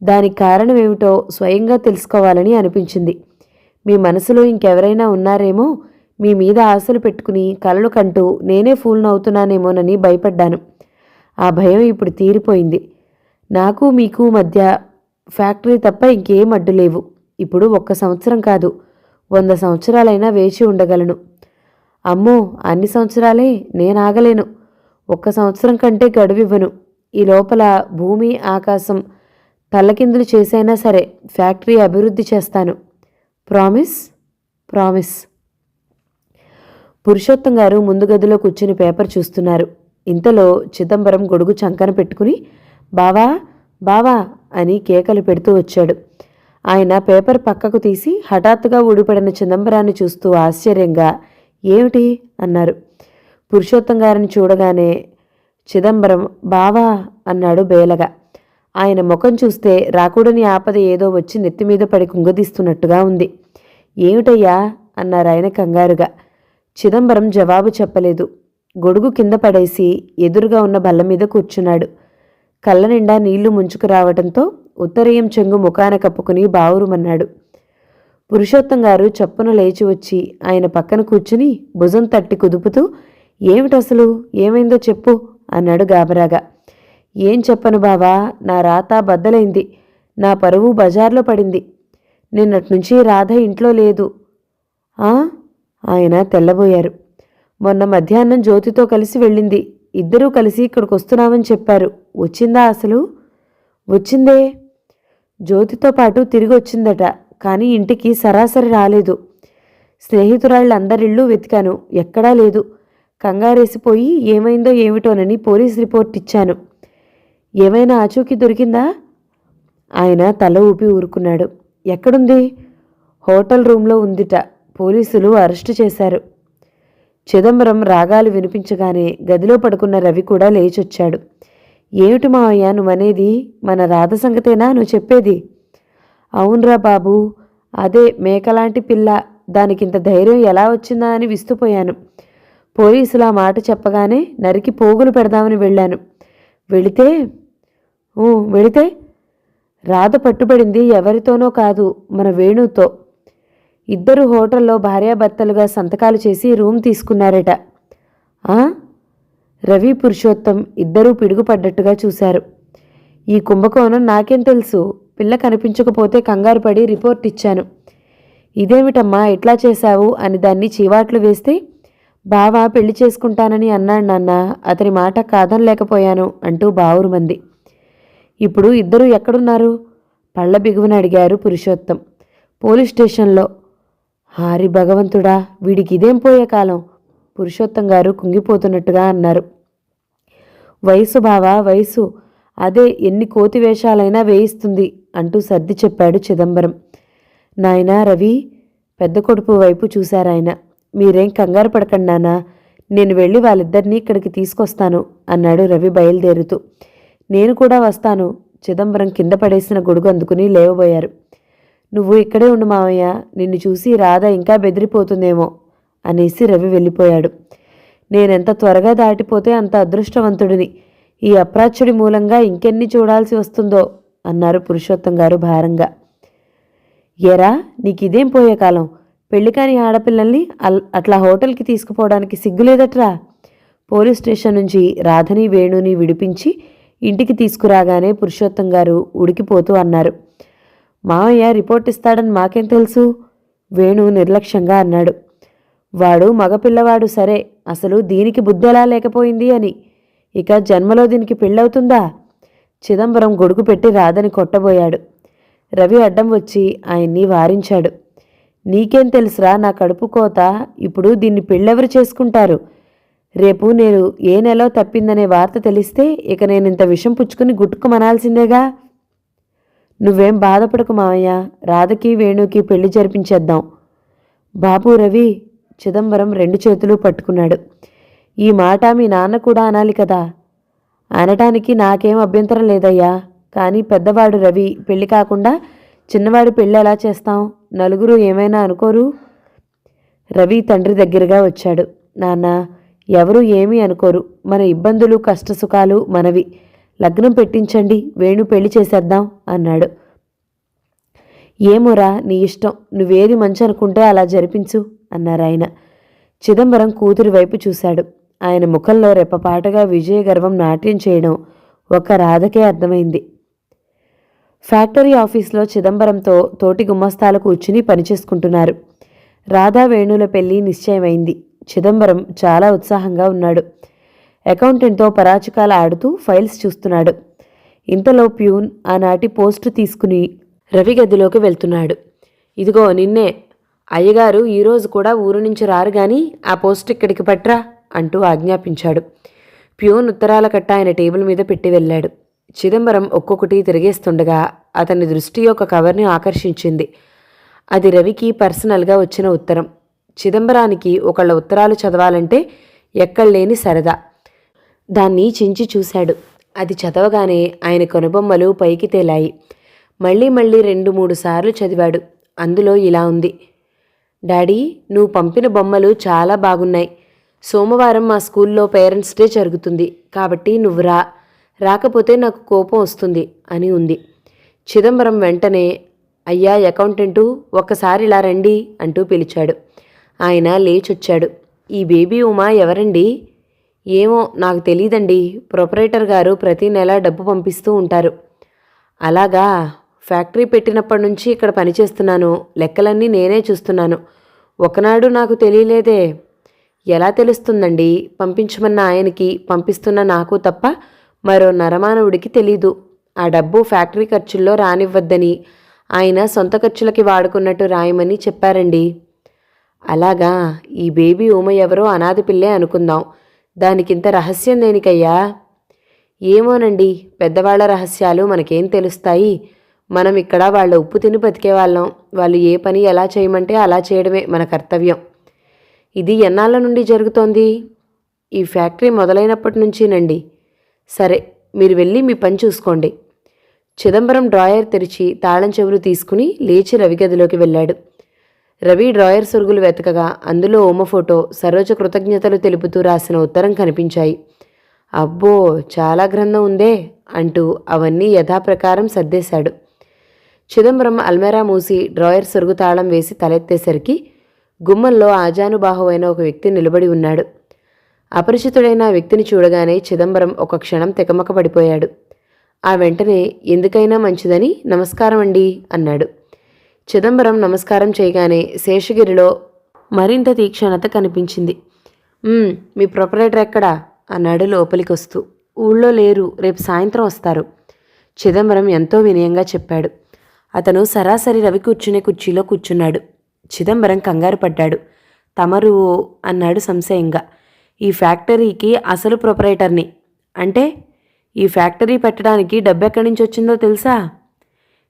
దానికి కారణం ఏమిటో స్వయంగా తెలుసుకోవాలని అనిపించింది. మీ మనసులో ఇంకెవరైనా ఉన్నారేమో, మీ మీద ఆశలు పెట్టుకుని కలలు కంటూ నేనే ఫూల్ను అవుతున్నానేమోనని భయపడ్డాను. ఆ భయం ఇప్పుడు తీరిపోయింది. నాకు మీకు మధ్య ఫ్యాక్టరీ తప్ప ఇంకేం అడ్డు లేవు. ఇప్పుడు 1 సంవత్సరం కాదు, 100 సంవత్సరాలైనా వేచి ఉండగలను. అమ్మో, అన్ని సంవత్సరాలే నేనాగలేను. 1 సంవత్సరం కంటే గడువివ్వను. ఈ లోపల భూమి ఆకాశం తల్లకిందులు చేసైనా సరే ఫ్యాక్టరీ అభివృద్ధి చేస్తాను. ప్రామిస్? ప్రామిస్. పురుషోత్తం గారు ముందు గదిలో కూర్చుని పేపర్ చూస్తున్నారు. ఇంతలో చిదంబరం గొడుగు చంకన పెట్టుకుని బావా బావా అని కేకలు పెడుతూ వచ్చాడు. ఆయన పేపర్ పక్కకు తీసి హఠాత్తుగా ఊడిపడిన చిదంబరాన్ని చూస్తూ ఆశ్చర్యంగా ఏమిటి అన్నారు. పురుషోత్తం గారిని చూడగానే చిదంబరం బావా అన్నాడు బేలగా. ఆయన ముఖం చూస్తే రాకూడని ఆపద ఏదో వచ్చి నెత్తిమీద పడి కుంగదీస్తున్నట్టుగా ఉంది. ఏమిటయ్యా అన్నారు ఆయన కంగారుగా. చిదంబరం జవాబు చెప్పలేదు. గొడుగు కింద పడేసి ఎదురుగా ఉన్న బల్ల మీద కూర్చున్నాడు. కళ్ళ నిండా నీళ్లు ముంచుకు రావడంతో ఉత్తరీయం చెంగు ముఖాన కప్పుకుని బావురుమన్నాడు. పురుషోత్తం గారు చప్పున లేచి వచ్చి ఆయన పక్కన కూర్చుని భుజం తట్టి కుదుపుతూ ఏమిటసలు, ఏమైందో చెప్పు అన్నాడు గాబరాగా. ఏం చెప్పను బావా, నా రాత బద్దలైంది. నా పరువు బజార్లో పడింది. నిన్నట్నుంచి రాధ ఇంట్లో లేదు. ఆయన తెల్లబోయారు. మొన్న మధ్యాహ్నం జ్యోతితో కలిసి వెళ్ళింది. ఇద్దరూ కలిసి ఇక్కడికి వస్తున్నామని చెప్పారు. వచ్చిందా అసలు? వచ్చిందే. జ్యోతితో పాటు తిరిగి వచ్చిందట. కానీ ఇంటికి సరాసరి రాలేదు. స్నేహితురాళ్ళందరిళ్ళు వెతికాను, ఎక్కడా లేదు. కంగారేసిపోయి ఏమైందో ఏమిటోనని పోలీస్ రిపోర్ట్ ఇచ్చాను. ఏమైనా ఆచూకీ దొరికిందా? ఆయన తల ఊపి ఊరుకున్నాడు. ఎక్కడుంది? హోటల్ రూంలో ఉందిట. పోలీసులు అరెస్టు చేశారు. చిదంబరం రాగాలు వినిపించగానే గదిలో పడుకున్న రవి కూడా లేచొచ్చాడు. ఏమిటి మావయ్య నువ్వనేది? మన రాధ సంగతేనా నువ్వు చెప్పేది? అవునరా బాబు, అదే మేకలాంటి పిల్ల. దానికింత ధైర్యం ఎలా వచ్చిందా అని విస్తుపోయాను. పోలీసులు ఆ మాట చెప్పగానే నరికి పోగులు పెడదామని వెళ్ళాను. వెళితే రాధ పట్టుబడింది ఎవరితోనో కాదు, మన వేణుతో. ఇద్దరు హోటల్లో భార్యాభర్తలుగా సంతకాలు చేసి రూమ్ తీసుకున్నారట. రవి పురుషోత్తం ఇద్దరూ పిడుగుపడ్డట్టుగా చూశారు. ఈ కుంభకోణం నాకేం తెలుసు? పిల్ల కనిపించకపోతే కంగారు పడి రిపోర్ట్ ఇచ్చాను. ఇదేమిటమ్మా ఇట్లా చేశావు అని దాన్ని చీవాట్లు వేస్తే బావా పెళ్లి చేసుకుంటానని అన్నాడు నాన్న. అతని మాట కాదనలేకపోయాను అంటూ బావురుమంది. ఇప్పుడు ఇద్దరూ ఎక్కడున్నారు? పళ్ళ బిగువని అడిగారు పురుషోత్తం. పోలీస్ స్టేషన్లో. హారి భగవంతుడా, వీడికి ఇదేం పోయే కాలం? పురుషోత్తం గారు కుంగిపోతున్నట్టుగా అన్నారు. వయసు బావా, వయసు. అదే ఎన్ని కోతి వేషాలైనా వేయిస్తుంది అంటూ సర్ది చెప్పాడు చిదంబరం. నాయనా రవి, పెద్ద కొడుకు వైపు చూశారాయన. మీరేం కంగారు పడకండి నాన్నా, నేను వెళ్ళి వాళ్ళిద్దరినీ ఇక్కడికి తీసుకొస్తాను అన్నాడు రవి బయలుదేరుతూ. నేను కూడా వస్తాను. చిదంబరం కింద పడేసిన గొడుగు అందుకుని లేవబోయారు. నువ్వు ఇక్కడే ఉండు మావయ్య, నిన్ను చూసి రాధ ఇంకా బెదిరిపోతుందేమో అనేసి రవి వెళ్ళిపోయాడు. నేనెంత త్వరగా దాటిపోతే అంత అదృష్టవంతుడిని. ఈ అప్రాచ్యుడి మూలంగా ఇంకెన్ని చూడాల్సి వస్తుందో అన్నారు పురుషోత్తం గారు భారంగా. ఎరా, నీకిదేం పోయే కాలం? పెళ్లికాని ఆడపిల్లల్ని అట్లా హోటల్కి తీసుకుపోవడానికి సిగ్గులేదట్రా? పోలీస్ స్టేషన్ నుంచి రాధని వేణుని విడిపించి ఇంటికి తీసుకురాగానే పురుషోత్తం గారు ఉడికిపోతూ అన్నారు. మావయ్య రిపోర్ట్ ఇస్తాడని మాకేం తెలుసు? వేణు నిర్లక్ష్యంగా అన్నాడు. వాడు మగపిల్లవాడు సరే, అసలు దీనికి బుద్ధెలా లేకపోయింది అని. ఇక జన్మలో దీనికి పెళ్ళవుతుందా? చిదంబరం గొడుగు పెట్టి రాధని కొట్టబోయాడు. రవి అడ్డం వచ్చి ఆయన్ని వారించాడు. నీకేం తెలుసురా నా కడుపు కోత? ఇప్పుడు దీన్ని పెళ్ళెవరు చేసుకుంటారు? రేపు నేను ఏ నెలో తప్పిందనే వార్త తెలిస్తే ఇక నేనింత విషం పుచ్చుకుని గుట్టుకుమనాల్సిందేగా. నువ్వేం బాధపడకు మావయ్య, రాధకి వేణుకి పెళ్లి జరిపించేద్దాం. బాబు రవి, చిదంబరం 2 చేతులు పట్టుకున్నాడు. ఈ మాట మీ నాన్న కూడా అనాలి కదా. అనటానికి నాకేం అభ్యంతరం లేదయ్యా, కానీ పెద్దవాడు రవి పెళ్లి కాకుండా చిన్నవాడి పెళ్ళి ఎలా చేస్తాం? నలుగురు ఏమైనా అనుకోరు? రవి తండ్రి దగ్గరగా వచ్చాడు. నాన్న, ఎవరూ ఏమీ అనుకోరు. మన ఇబ్బందులు కష్టసుఖాలు మనవి. లగ్నం పెట్టించండి, వేణు పెళ్లి చేసేద్దాం అన్నాడు. ఏమోరా, నీ ఇష్టం. నువ్వేది మంచి అనుకుంటే అలా జరిపించు అన్నారాయన. చిదంబరం కూతురి వైపు చూశాడు. ఆయన ముఖంలో రెప్పపాటగా విజయగర్వం నాట్యం చేయడం ఒక్క రాధకే అర్థమైంది. ఫ్యాక్టరీ ఆఫీస్లో చిదంబరంతో తోటి గుమస్తాలు కూర్చుని పనిచేసుకుంటున్నారు. రాధా వేణుల పెళ్లి నిశ్చయమైంది. చిదంబరం చాలా ఉత్సాహంగా ఉన్నాడు. అకౌంటెంట్తో పరాచికాలు ఆడుతూ ఫైల్స్ చూస్తున్నాడు. ఇంతలో ప్యూన్ ఆనాటి పోస్టు తీసుకుని రవి గదిలోకి వెళ్తున్నాడు. ఇదిగో నిన్నే, అయ్యగారు ఈరోజు కూడా ఊరు నుంచి రారు గాని ఆ పోస్ట్ ఇక్కడికి పట్రా అంటూ ఆజ్ఞాపించాడు. ప్యూన్ ఉత్తరాల కట్ట ఆయన టేబుల్ మీద పెట్టి వెళ్ళాడు. చిదంబరం ఒక్కొక్కటి తిరిగేస్తుండగా అతని దృష్టి ఒక కవర్ని ఆకర్షించింది. అది రవికి పర్సనల్గా వచ్చిన ఉత్తరం. చిదంబరానికి ఒకళ్ళ ఉత్తరాలు చదవాలంటే ఎక్కడలేని సరదా. దాన్ని చించి చూశాడు. అది చదవగానే ఆయన కనుబొమ్మలు పైకి తేలాయి. మళ్ళీ 2-3 సార్లు చదివాడు. అందులో ఇలా ఉంది: డాడీ, నువ్వు పంపిన బొమ్మలు చాలా బాగున్నాయి. సోమవారం మా స్కూల్లో పేరెంట్స్ డే జరుగుతుంది కాబట్టి నువ్వు రాకపోతే నాకు కోపం వస్తుంది అని ఉంది. చిదంబరం వెంటనే, అయ్యా అకౌంటెంటు, ఒక్కసారి ఇలా రండి అంటూ పిలిచాడు. ఆయన లేచొచ్చాడు. ఈ బేబీ ఉమా ఎవరండి? ఏమో నాకు తెలీదండి. ప్రొపరేటర్ గారు ప్రతి నెల డబ్బు పంపిస్తూ ఉంటారు. అలాగా, ఫ్యాక్టరీ పెట్టినప్పటి నుంచి ఇక్కడ పనిచేస్తున్నాను. లెక్కలన్నీ నేనే చూస్తున్నాను. ఒకనాడు నాకు తెలియలేదే. ఎలా తెలుస్తుందండి? పంపించమన్న ఆయనకి, పంపిస్తున్న నాకు తప్ప మరో నరమానవుడికి తెలీదు. ఆ డబ్బు ఫ్యాక్టరీ ఖర్చుల్లో రానివ్వద్దని ఆయన సొంత ఖర్చులకి వాడుకున్నట్టు రాయమని చెప్పారండి. అలాగా, ఈ బేబీ ఉమ ఎవరో అనాథ పిల్లే అనుకుందాం. దానికింత రహస్యం దేనికయ్యా? ఏమోనండి, పెద్దవాళ్ల రహస్యాలు మనకేం తెలుస్తాయి? మనం ఇక్కడ వాళ్ళ ఉప్పు తిని బతికేవాళ్ళం. వాళ్ళు ఏ పని ఎలా చేయమంటే అలా చేయడమే మన కర్తవ్యం. ఇది ఎన్నాళ్ళ నుండి జరుగుతోంది? ఈ ఫ్యాక్టరీ మొదలైనప్పటి నుంచినండి. సరే, మీరు వెళ్ళి మీ పని చూసుకోండి. చిదంబరం డ్రాయర్ తెరిచి తాళం చెవులు తీసుకుని లేచి రవి గదిలోకి వెళ్ళాడు. రవి డ్రాయర్ సొరుగులు వెతకగా అందులో ఉమ ఫోటో, సరోజ కృతజ్ఞతలు తెలుపుతూ రాసిన ఉత్తరం కనిపించాయి. అబ్బో, చాలా గ్రంథం ఉందే అంటూ అవన్నీ యథాప్రకారం సర్దేశాడు. చిదంబరం అల్మెరా మూసి డ్రాయర్ సొరుగు తాళం వేసి తలెత్తేసరికి గుమ్మంలో ఆజానుబాహువైన ఒక వ్యక్తి నిలబడి ఉన్నాడు. అపరిచితుడైన ఆ వ్యక్తిని చూడగానే చిదంబరం ఒక క్షణం తెకమక పడిపోయాడు. ఆ వెంటనే ఎందుకైనా మంచిదని నమస్కారం అండి అన్నాడు. చిదంబరం నమస్కారం చేయగానే శేషగిరిలో మరింత తీక్షణత కనిపించింది. మీ ప్రొపరేటర్ ఎక్కడా అన్నాడు లోపలికొస్తూ. ఊళ్ళో లేరు, రేపు సాయంత్రం వస్తారు. చిదంబరం ఎంతో వినయంగా చెప్పాడు. అతను సరాసరి రవి కూర్చునే కుర్చీలో కూర్చున్నాడు. చిదంబరం కంగారు పడ్డాడు. తమరు అన్నాడు సంశయంగా. ఈ ఫ్యాక్టరీకి అసలు ప్రొపరేటర్ని. అంటే ఈ ఫ్యాక్టరీ పెట్టడానికి డబ్బెక్కడి నుంచి వచ్చిందో తెలుసా?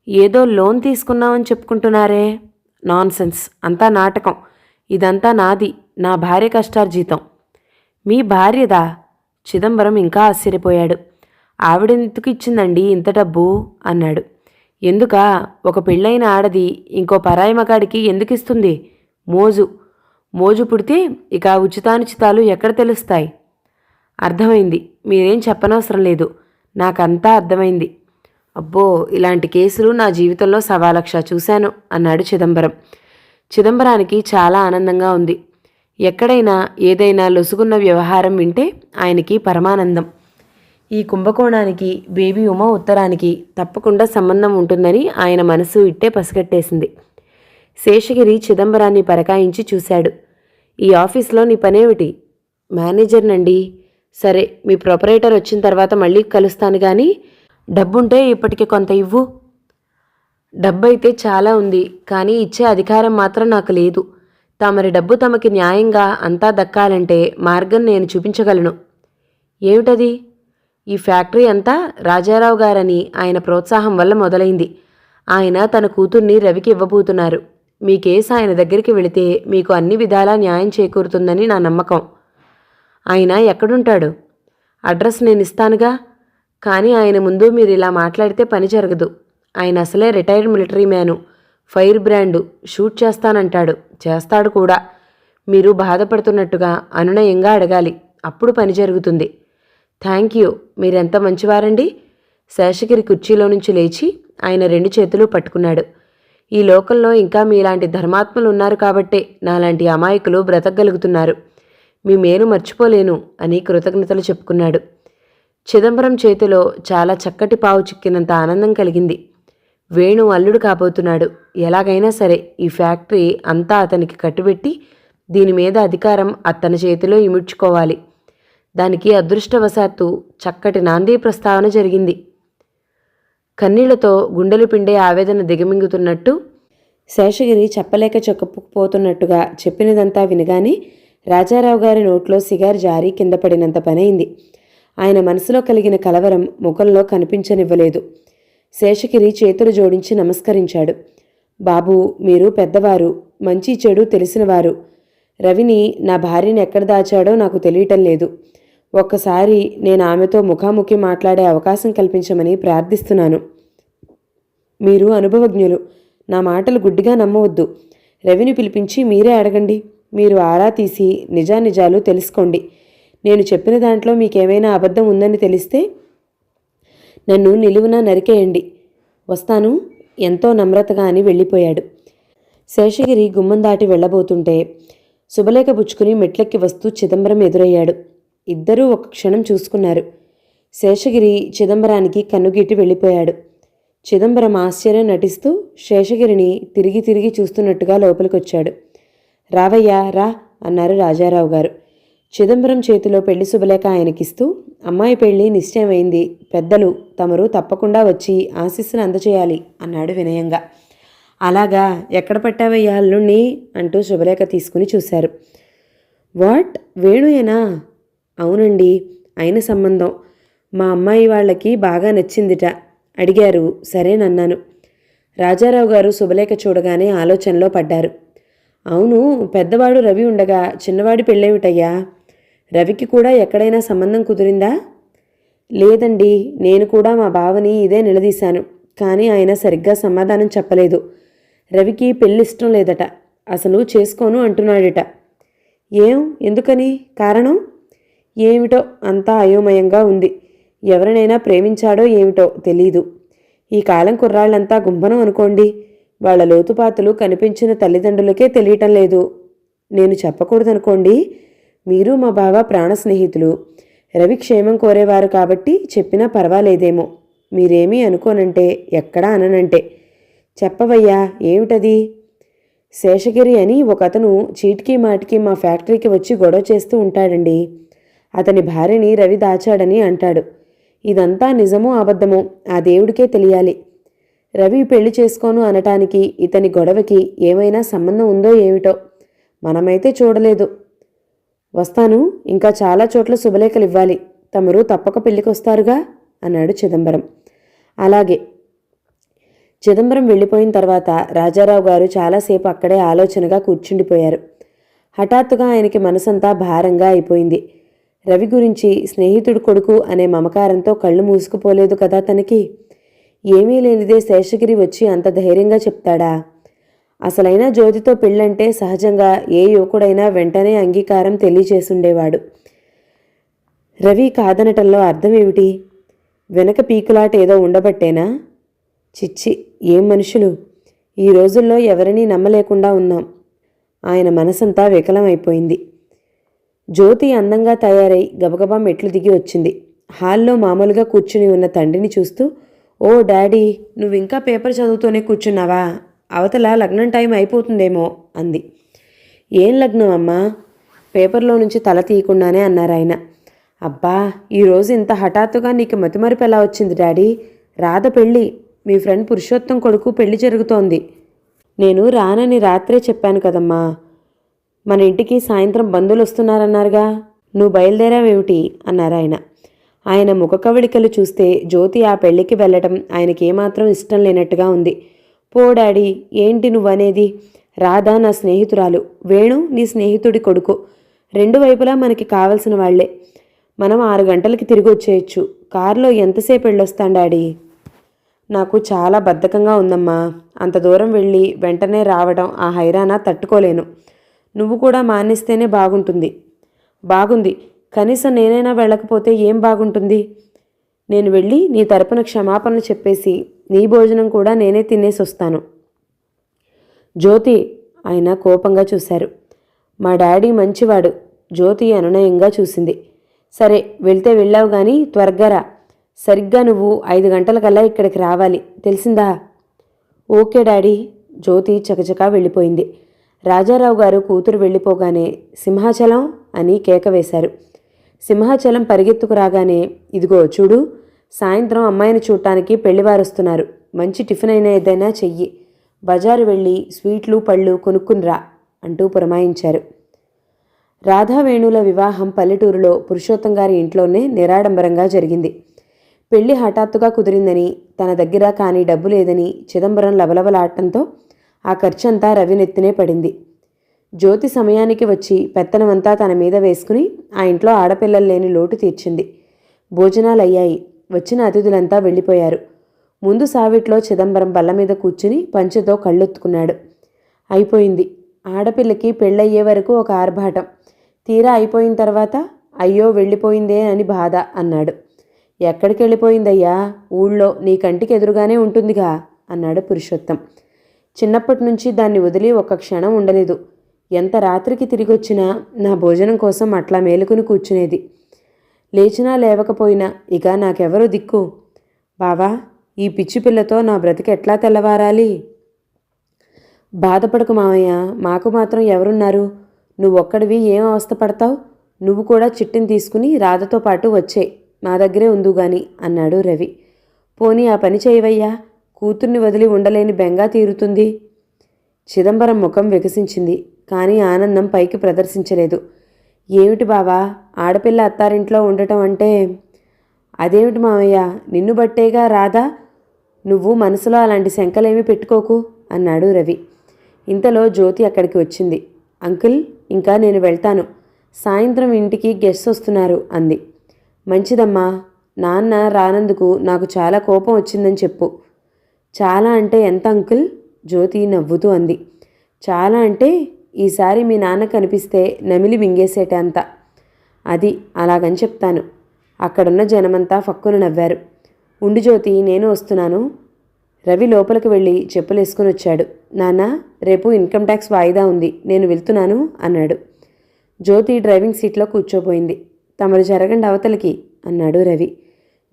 ఏదో లోన్ తీసుకున్నామని చెప్పుకుంటున్నారే. నాన్సెన్స్, అంతా నాటకం. ఇదంతా నాది, నా భార్య కష్టార్జితం. మీ భార్యదా? చిదంబరం ఇంకా ఆశ్చర్యపోయాడు. ఆవిడెందుకు ఇచ్చిందండి ఇంత డబ్బు అన్నాడు. ఎందుకా? ఒక పెళ్ళైన ఆడది ఇంకో పరాయి మగాడికి ఎందుకు ఇస్తుంది? మోజు పుడితే ఇక ఉచితానుచితాలు ఎక్కడ తెలుస్తాయి? అర్థమైంది, మీరేం చెప్పనవసరం లేదు, నాకంతా అర్థమైంది. అబ్బో, ఇలాంటి కేసులు నా జీవితంలో 1,00,000 చూశాను అన్నాడు చిదంబరం. చిదంబరానికి చాలా ఆనందంగా ఉంది. ఎక్కడైనా ఏదైనా లొసుగున్న వ్యవహారం వింటే ఆయనకి పరమానందం. ఈ కుంభకోణానికి బేబీ ఉమ ఉత్తరానికి తప్పకుండా సంబంధం ఉంటుందని ఆయన మనసు ఇట్టే పసిగట్టేసింది. శేషగిరి చిదంబరాన్ని పరకాయించి చూశాడు. ఈ ఆఫీస్లో నీ పనేమిటి? మేనేజర్నండి. సరే, మీ ప్రొపరేటర్ వచ్చిన తర్వాత మళ్ళీ కలుస్తాను కానీ డబ్బుంటే ఇప్పటికి కొంత ఇవ్వు. డబ్బైతే చాలా ఉంది, కానీ ఇచ్చే అధికారం మాత్రం నాకు లేదు. తమరి డబ్బు తమకి న్యాయంగా అంతా దక్కాలంటే మార్గం నేను చూపించగలను. ఏమిటది? ఈ ఫ్యాక్టరీ అంతా రాజారావు గారని ఆయన ప్రోత్సాహం వల్ల మొదలైంది. ఆయన తన కూతుర్ని రవికి ఇవ్వబోతున్నారు. మీ కేసు ఆయన దగ్గరికి వెళితే మీకు అన్ని విధాలా న్యాయం చేకూరుతుందని నా నమ్మకం. ఆయన ఎక్కడుంటాడు? అడ్రస్ నేను ఇస్తానుగా. కానీ ఆయన ముందు మీరు ఇలా మాట్లాడితే పని జరగదు. ఆయన అసలే retired military man. Firebrand shoot చేస్తానంటాడు. చేస్తాడు కూడా. మీరు బాధపడుతున్నట్టుగా అనునయంగా అడగాలి. అప్పుడు పని జరుగుతుంది. థ్యాంక్ యూ, మీరెంత మంచివారండి. శేషగిరి కుర్చీలో నుంచి లేచి ఆయన 2 చేతులు పట్టుకున్నాడు. ఈ లోకంలో ఇంకా మీలాంటి ధర్మాత్ములు ఉన్నారు కాబట్టే నాలాంటి అమాయకులు బ్రతకగలుగుతున్నారు. మీ మేలు మర్చిపోలేను అని కృతజ్ఞతలు చెప్పుకున్నాడు. చిదంబరం చేతిలో చాలా చక్కటి పావు చిక్కినంత ఆనందం కలిగింది. వేణు అల్లుడు కాబోతున్నాడు. ఎలాగైనా సరే ఈ ఫ్యాక్టరీ అంతా అతనికి కట్టుబెట్టి దీని మీద అధికారం అతని చేతిలో ఇముడ్చుకోవాలి. దానికి అదృష్టవశాత్తు చక్కటి నాందీ ప్రస్తావన జరిగింది. కన్నీళ్లతో గుండెలు పిండే ఆవేదన దిగమింగుతున్నట్టు శేషగిరి చెప్పలేక చెప్పుకుపోతున్నట్టుగా చెప్పినదంతా వినగానే రాజారావు గారి నోట్లో సిగార్ జారి కింద పడినంత పనైంది. ఆయన మనసులో కలిగిన కలవరం ముఖంలో కనిపించనివ్వలేదు. శేషగిరి చేతులు జోడించి నమస్కరించాడు. బాబూ, మీరు పెద్దవారు, మంచి చెడు తెలిసినవారు. రవిని, నా భార్యని ఎక్కడ దాచాడో నాకు తెలియటం లేదు. ఒక్కసారి నేను ఆమెతో ముఖాముఖి మాట్లాడే అవకాశం కల్పించమని ప్రార్థిస్తున్నాను. మీరు అనుభవజ్ఞులు, నా మాటలు గుడ్డిగా నమ్మవద్దు. రవిని పిలిపించి మీరే అడగండి. మీరు ఆరా తీసి నిజానిజాలు తెలుసుకోండి. నేను చెప్పిన దాంట్లో మీకేమైనా అబద్ధం ఉందని తెలిస్తే నన్ను నిలువునా నరికేయండి. వస్తాను, ఎంతో నమ్రతగా అని వెళ్ళిపోయాడు. శేషగిరి గుమ్మం దాటి వెళ్లబోతుంటే శుభలేఖ పుచ్చుకుని మెట్లెక్కి వస్తూ చిదంబరం ఎదురయ్యాడు. ఇద్దరూ ఒక క్షణం చూసుకున్నారు. శేషగిరి చిదంబరానికి కన్నుగీటి వెళ్ళిపోయాడు. చిదంబరం ఆశ్చర్యం నటిస్తూ శేషగిరిని తిరిగి తిరిగి చూస్తున్నట్టుగా లోపలికొచ్చాడు. రావయ్యా రా అన్నారు రాజారావు గారు. చిదంబరం చేతిలో పెళ్లి శుభలేఖ ఆయనకిస్తూ, అమ్మాయి పెళ్లి నిశ్చయమైంది. పెద్దలు తమరు తప్పకుండా వచ్చి ఆశీస్సులు అందచేయాలి అన్నాడు వినయంగా. అలాగా, ఎక్కడ పట్టావయ్యా అల్లుణ్ణి అంటూ శుభలేఖ తీసుకుని చూశారు. వాట్, వేణుయేనా? అవునండి, అయిన సంబంధం. మా అమ్మాయి వాళ్ళకి బాగా నచ్చిందిట. అడిగారు, సరేనన్నాను. రాజారావు గారు శుభలేఖ చూడగానే ఆలోచనలో పడ్డారు. అవును, పెద్దవాడు రవి ఉండగా చిన్నవాడి పెళ్ళేమిటయ్యా? రవికి కూడా ఎక్కడైనా సంబంధం కుదిరిందా? లేదండి, నేను కూడా మా బావని ఇదే నిలదీశాను. కానీ ఆయన సరిగ్గా సమాధానం చెప్పలేదు. రవికి పెళ్ళిష్టం లేదట, అసలు చేసుకోను అంటున్నాడట. ఎందుకని? కారణం ఏమిటో అంతా అయోమయంగా ఉంది. ఎవరినైనా ప్రేమించాడో ఏమిటో తెలీదు. ఈ కాలం కుర్రాళ్ళంతా గుంభనం అనుకోండి. వాళ్ల లోతుపాతులు కనిపించిన తల్లిదండ్రులకే తెలియటం లేదు. నేను చెప్పకూడదనుకోండి, మీరు మా బావ ప్రాణ స్నేహితులు. రవి క్షేమం కోరేవారు కాబట్టి చెప్పినా పర్వాలేదేమో. మీరేమీ అనుకోనంటే ఎక్కడా అననంటే. చెప్పవయ్యా, ఏమిటది? శేషగిరి అని ఒకతను చీటికి మాటికి మా ఫ్యాక్టరీకి వచ్చి గొడవ చేస్తూ ఉంటాడండి. అతని భార్యని రవి దాచాడని అంటాడు. ఇదంతా నిజమో అబద్ధమో ఆ దేవుడికే తెలియాలి. రవి పెళ్లి చేసుకోను అనటానికి ఇతని గొడవకి ఏమైనా సంబంధం ఉందో ఏమిటో. మనమైతే చూడలేదు. వస్తాను, ఇంకా చాలా చోట్ల శుభలేఖలు ఇవ్వాలి. తమరు తప్పక పెళ్లికొస్తారుగా అన్నాడు చిదంబరం. అలాగే. చిదంబరం వెళ్ళిపోయిన తర్వాత రాజారావు గారు చాలాసేపు అక్కడే ఆలోచనగా కూర్చుండిపోయారు. హఠాత్తుగా ఆయనకి మనసంతా భారంగా అయిపోయింది. రవి గురించి స్నేహితుడు కొడుకు అనే మమకారంతో కళ్ళు మూసుకుపోలేదు కదా తనకి. ఏమీ లేనిదే శేషగిరి వచ్చి అంత ధైర్యంగా చెప్తాడా? అసలైన జ్యోతితో పెళ్ళంటే సహజంగా ఏ యువకుడైనా వెంటనే అంగీకారం తెలియచేసుండేవాడు. రవి కాదనటంలో అర్థమేమిటి? వెనక పీకులాట ఏదో ఉండబట్టేనా? చిచ్చి, ఏం మనుషులు! ఈ రోజుల్లో ఎవరినీ నమ్మలేకుండా ఉన్నాం. ఆయన మనసంతా వికలమైపోయింది. జ్యోతి అందంగా తయారై గబగబా మెట్లు దిగి వచ్చింది. హాల్లో మామూలుగా కూర్చుని ఉన్న తండ్రిని చూస్తూ, ఓ డాడీ, నువ్వింకా పేపర్ చదువుతూనే కూర్చున్నావా? అవతల లగ్నం టైం అయిపోతుందేమో అంది. ఏం లగ్నం అమ్మా? పేపర్లో నుంచి తల తీయకుండానే అన్నారాయన. అబ్బా, ఈరోజు ఇంత హఠాత్తుగా నీకు మతిమరుపు ఎలా వచ్చింది డాడీ? రాధ పెళ్ళి, మీ ఫ్రెండ్ పురుషోత్తం కొడుకు పెళ్లి జరుగుతోంది. నేను రానని రాత్రే చెప్పాను కదమ్మా. మన ఇంటికి సాయంత్రం బంధువులు వస్తున్నారన్నారుగా, నువ్వు బయలుదేరావేమిటి అన్నారాయన. ఆయన ముఖకవళికలు చూస్తే జ్యోతి ఆ పెళ్లికి వెళ్ళటం ఆయనకి ఏమాత్రం ఇష్టం లేనట్టుగా ఉంది. పో డాడీ, ఏంటి నువ్వనేది? రాధా నా స్నేహితురాలు, వేణు నీ స్నేహితుడి కొడుకు. రెండు వైపులా మనకి కావలసిన వాళ్లే. మనం 6 గంటలకి తిరిగి వచ్చేయచ్చు. కారులో ఎంతసేపు వెళ్ళొస్తాం డాడీ? నాకు చాలా బద్ధకంగా ఉందమ్మా. అంత దూరం వెళ్ళి వెంటనే రావడం ఆ హైరానా తట్టుకోలేను. నువ్వు కూడా మానేస్తేనే బాగుంటుంది. బాగుంది, కనీసం నేనైనా వెళ్ళకపోతే ఏం బాగుంటుంది? నేను వెళ్ళి నీ తరపున క్షమాపణలు చెప్పేసి నీ భోజనం కూడా నేనే తినేసి వస్తాను. జ్యోతి, ఆయన కోపంగా చూశారు. మా డాడీ మంచివాడు. జ్యోతి అనునయంగా చూసింది. సరే, వెళ్తే వెళ్ళావు గాని త్వరగా రా. సరిగ్గా నువ్వు 5 గంటలకల్లా ఇక్కడికి రావాలి, తెలిసిందా? Okay daddy. జ్యోతి చకచకా వెళ్ళిపోయింది. రాజారావు గారు కూతురు వెళ్ళిపోగానే సింహాచలం అని కేక వేశారు. సింహాచలం పరిగెత్తుకు రాగానే, ఇదిగో చూడు, సాయంత్రం అమ్మాయిని చూడటానికి పెళ్లివారొస్తున్నారు. మంచి టిఫిన్ అయినా ఏదైనా చెయ్యి. బజారు వెళ్ళి స్వీట్లు పళ్ళు కొనుక్కునిరా అంటూ పురమాయించారు. రాధావేణుల వివాహం పల్లెటూరులో పురుషోత్తం గారి ఇంట్లోనే నిరాడంబరంగా జరిగింది. పెళ్లి హఠాత్తుగా కుదిరిందని, తన దగ్గర కానీ డబ్బు లేదని చిదంబరం లవలవలాడటంతో ఆ ఖర్చంతా రవినెత్తినే పడింది. జ్యోతి సమయానికి వచ్చి పెత్తనమంతా తన మీద వేసుకుని ఆ ఇంట్లో ఆడపిల్లలు లేని లోటు తీర్చింది. భోజనాలయ్యాయి. వచ్చిన అతిథులంతా వెళ్ళిపోయారు. ముందు సావిట్లో చిదంబరం బల్ల మీద కూర్చుని పంచెతో కళ్ళొత్తుకున్నాడు. అయిపోయింది. ఆడపిల్లకి పెళ్ళయ్యే వరకు ఒక ఆర్భాటం. తీరా అయిపోయిన తర్వాత అయ్యో వెళ్ళిపోయిందే అని బాధ అన్నాడు. ఎక్కడికి వెళ్ళిపోయిందయ్యా? ఊళ్ళో నీ కంటికి ఎదురుగానే ఉంటుందిగా అన్నాడు పురుషోత్తం. చిన్నప్పటి నుంచి దాన్ని వదిలి ఒక్క క్షణం ఉండలేదు. ఎంత రాత్రికి తిరిగొచ్చినా నా భోజనం కోసం అట్లా మేలుకుని కూర్చునేది. లేచినా లేవకపోయినా ఇక నాకెవరు దిక్కు? బావా, ఈ పిచ్చి పిల్లతో నా బ్రతికెట్లా తెల్లవారాలి? బాధపడకు మావయ్య, మాకు మాత్రం ఎవరున్నారు? నువ్వొక్కడివి ఏం అవస్థ పడతావు? నువ్వు కూడా చిట్టిని తీసుకుని రాధతో పాటు వచ్చే, మా దగ్గరే ఉందుగాని అన్నాడు రవి. పోనీ ఆ పని చేయవయ్యా, కూతుర్ని వదిలి ఉండలేని బెంగా తీరుతుంది. చిదంబరం ముఖం వికసించింది, కానీ ఆనందం పైకి ప్రదర్శించలేదు. ఏమిటి బావా, ఆడపిల్ల అత్తారింట్లో ఉండటం అంటే? అదేమిటి మావయ్య, నిన్ను బట్టేగా రాధా. నువ్వు మనసులో అలాంటి శంకలేమీ పెట్టుకోకు అన్నాడు రవి. ఇంతలో జ్యోతి అక్కడికి వచ్చింది. అంకుల్, ఇంకా నేను వెళ్తాను. సాయంత్రం ఇంటికి గెస్ట్స్ వస్తున్నారు అంది. మంచిదమ్మా, నాన్న రానందుకు నాకు చాలా కోపం వచ్చిందని చెప్పు. చాలా అంటే ఎంత అంకుల్? జ్యోతి నవ్వుతూ అంది. చాలా అంటే ఈసారి మీ నాన్న కనిపిస్తే నమిలి మింగేసేట అంత. అది అలాగని చెప్తాను. అక్కడున్న జనమంతా ఫక్కున నవ్వారు. ఉండి జ్యోతి, నేను వస్తున్నాను. రవి లోపలికి వెళ్ళి చెప్పులేసుకుని వచ్చాడు. నాన్న, రేపు ఇన్కమ్ ట్యాక్స్ వాయిదా ఉంది, నేను వెళ్తున్నాను అన్నాడు. జ్యోతి డ్రైవింగ్ సీట్లో కూర్చోపోయింది. తమరు జరగండి అవతలికి అన్నాడు రవి.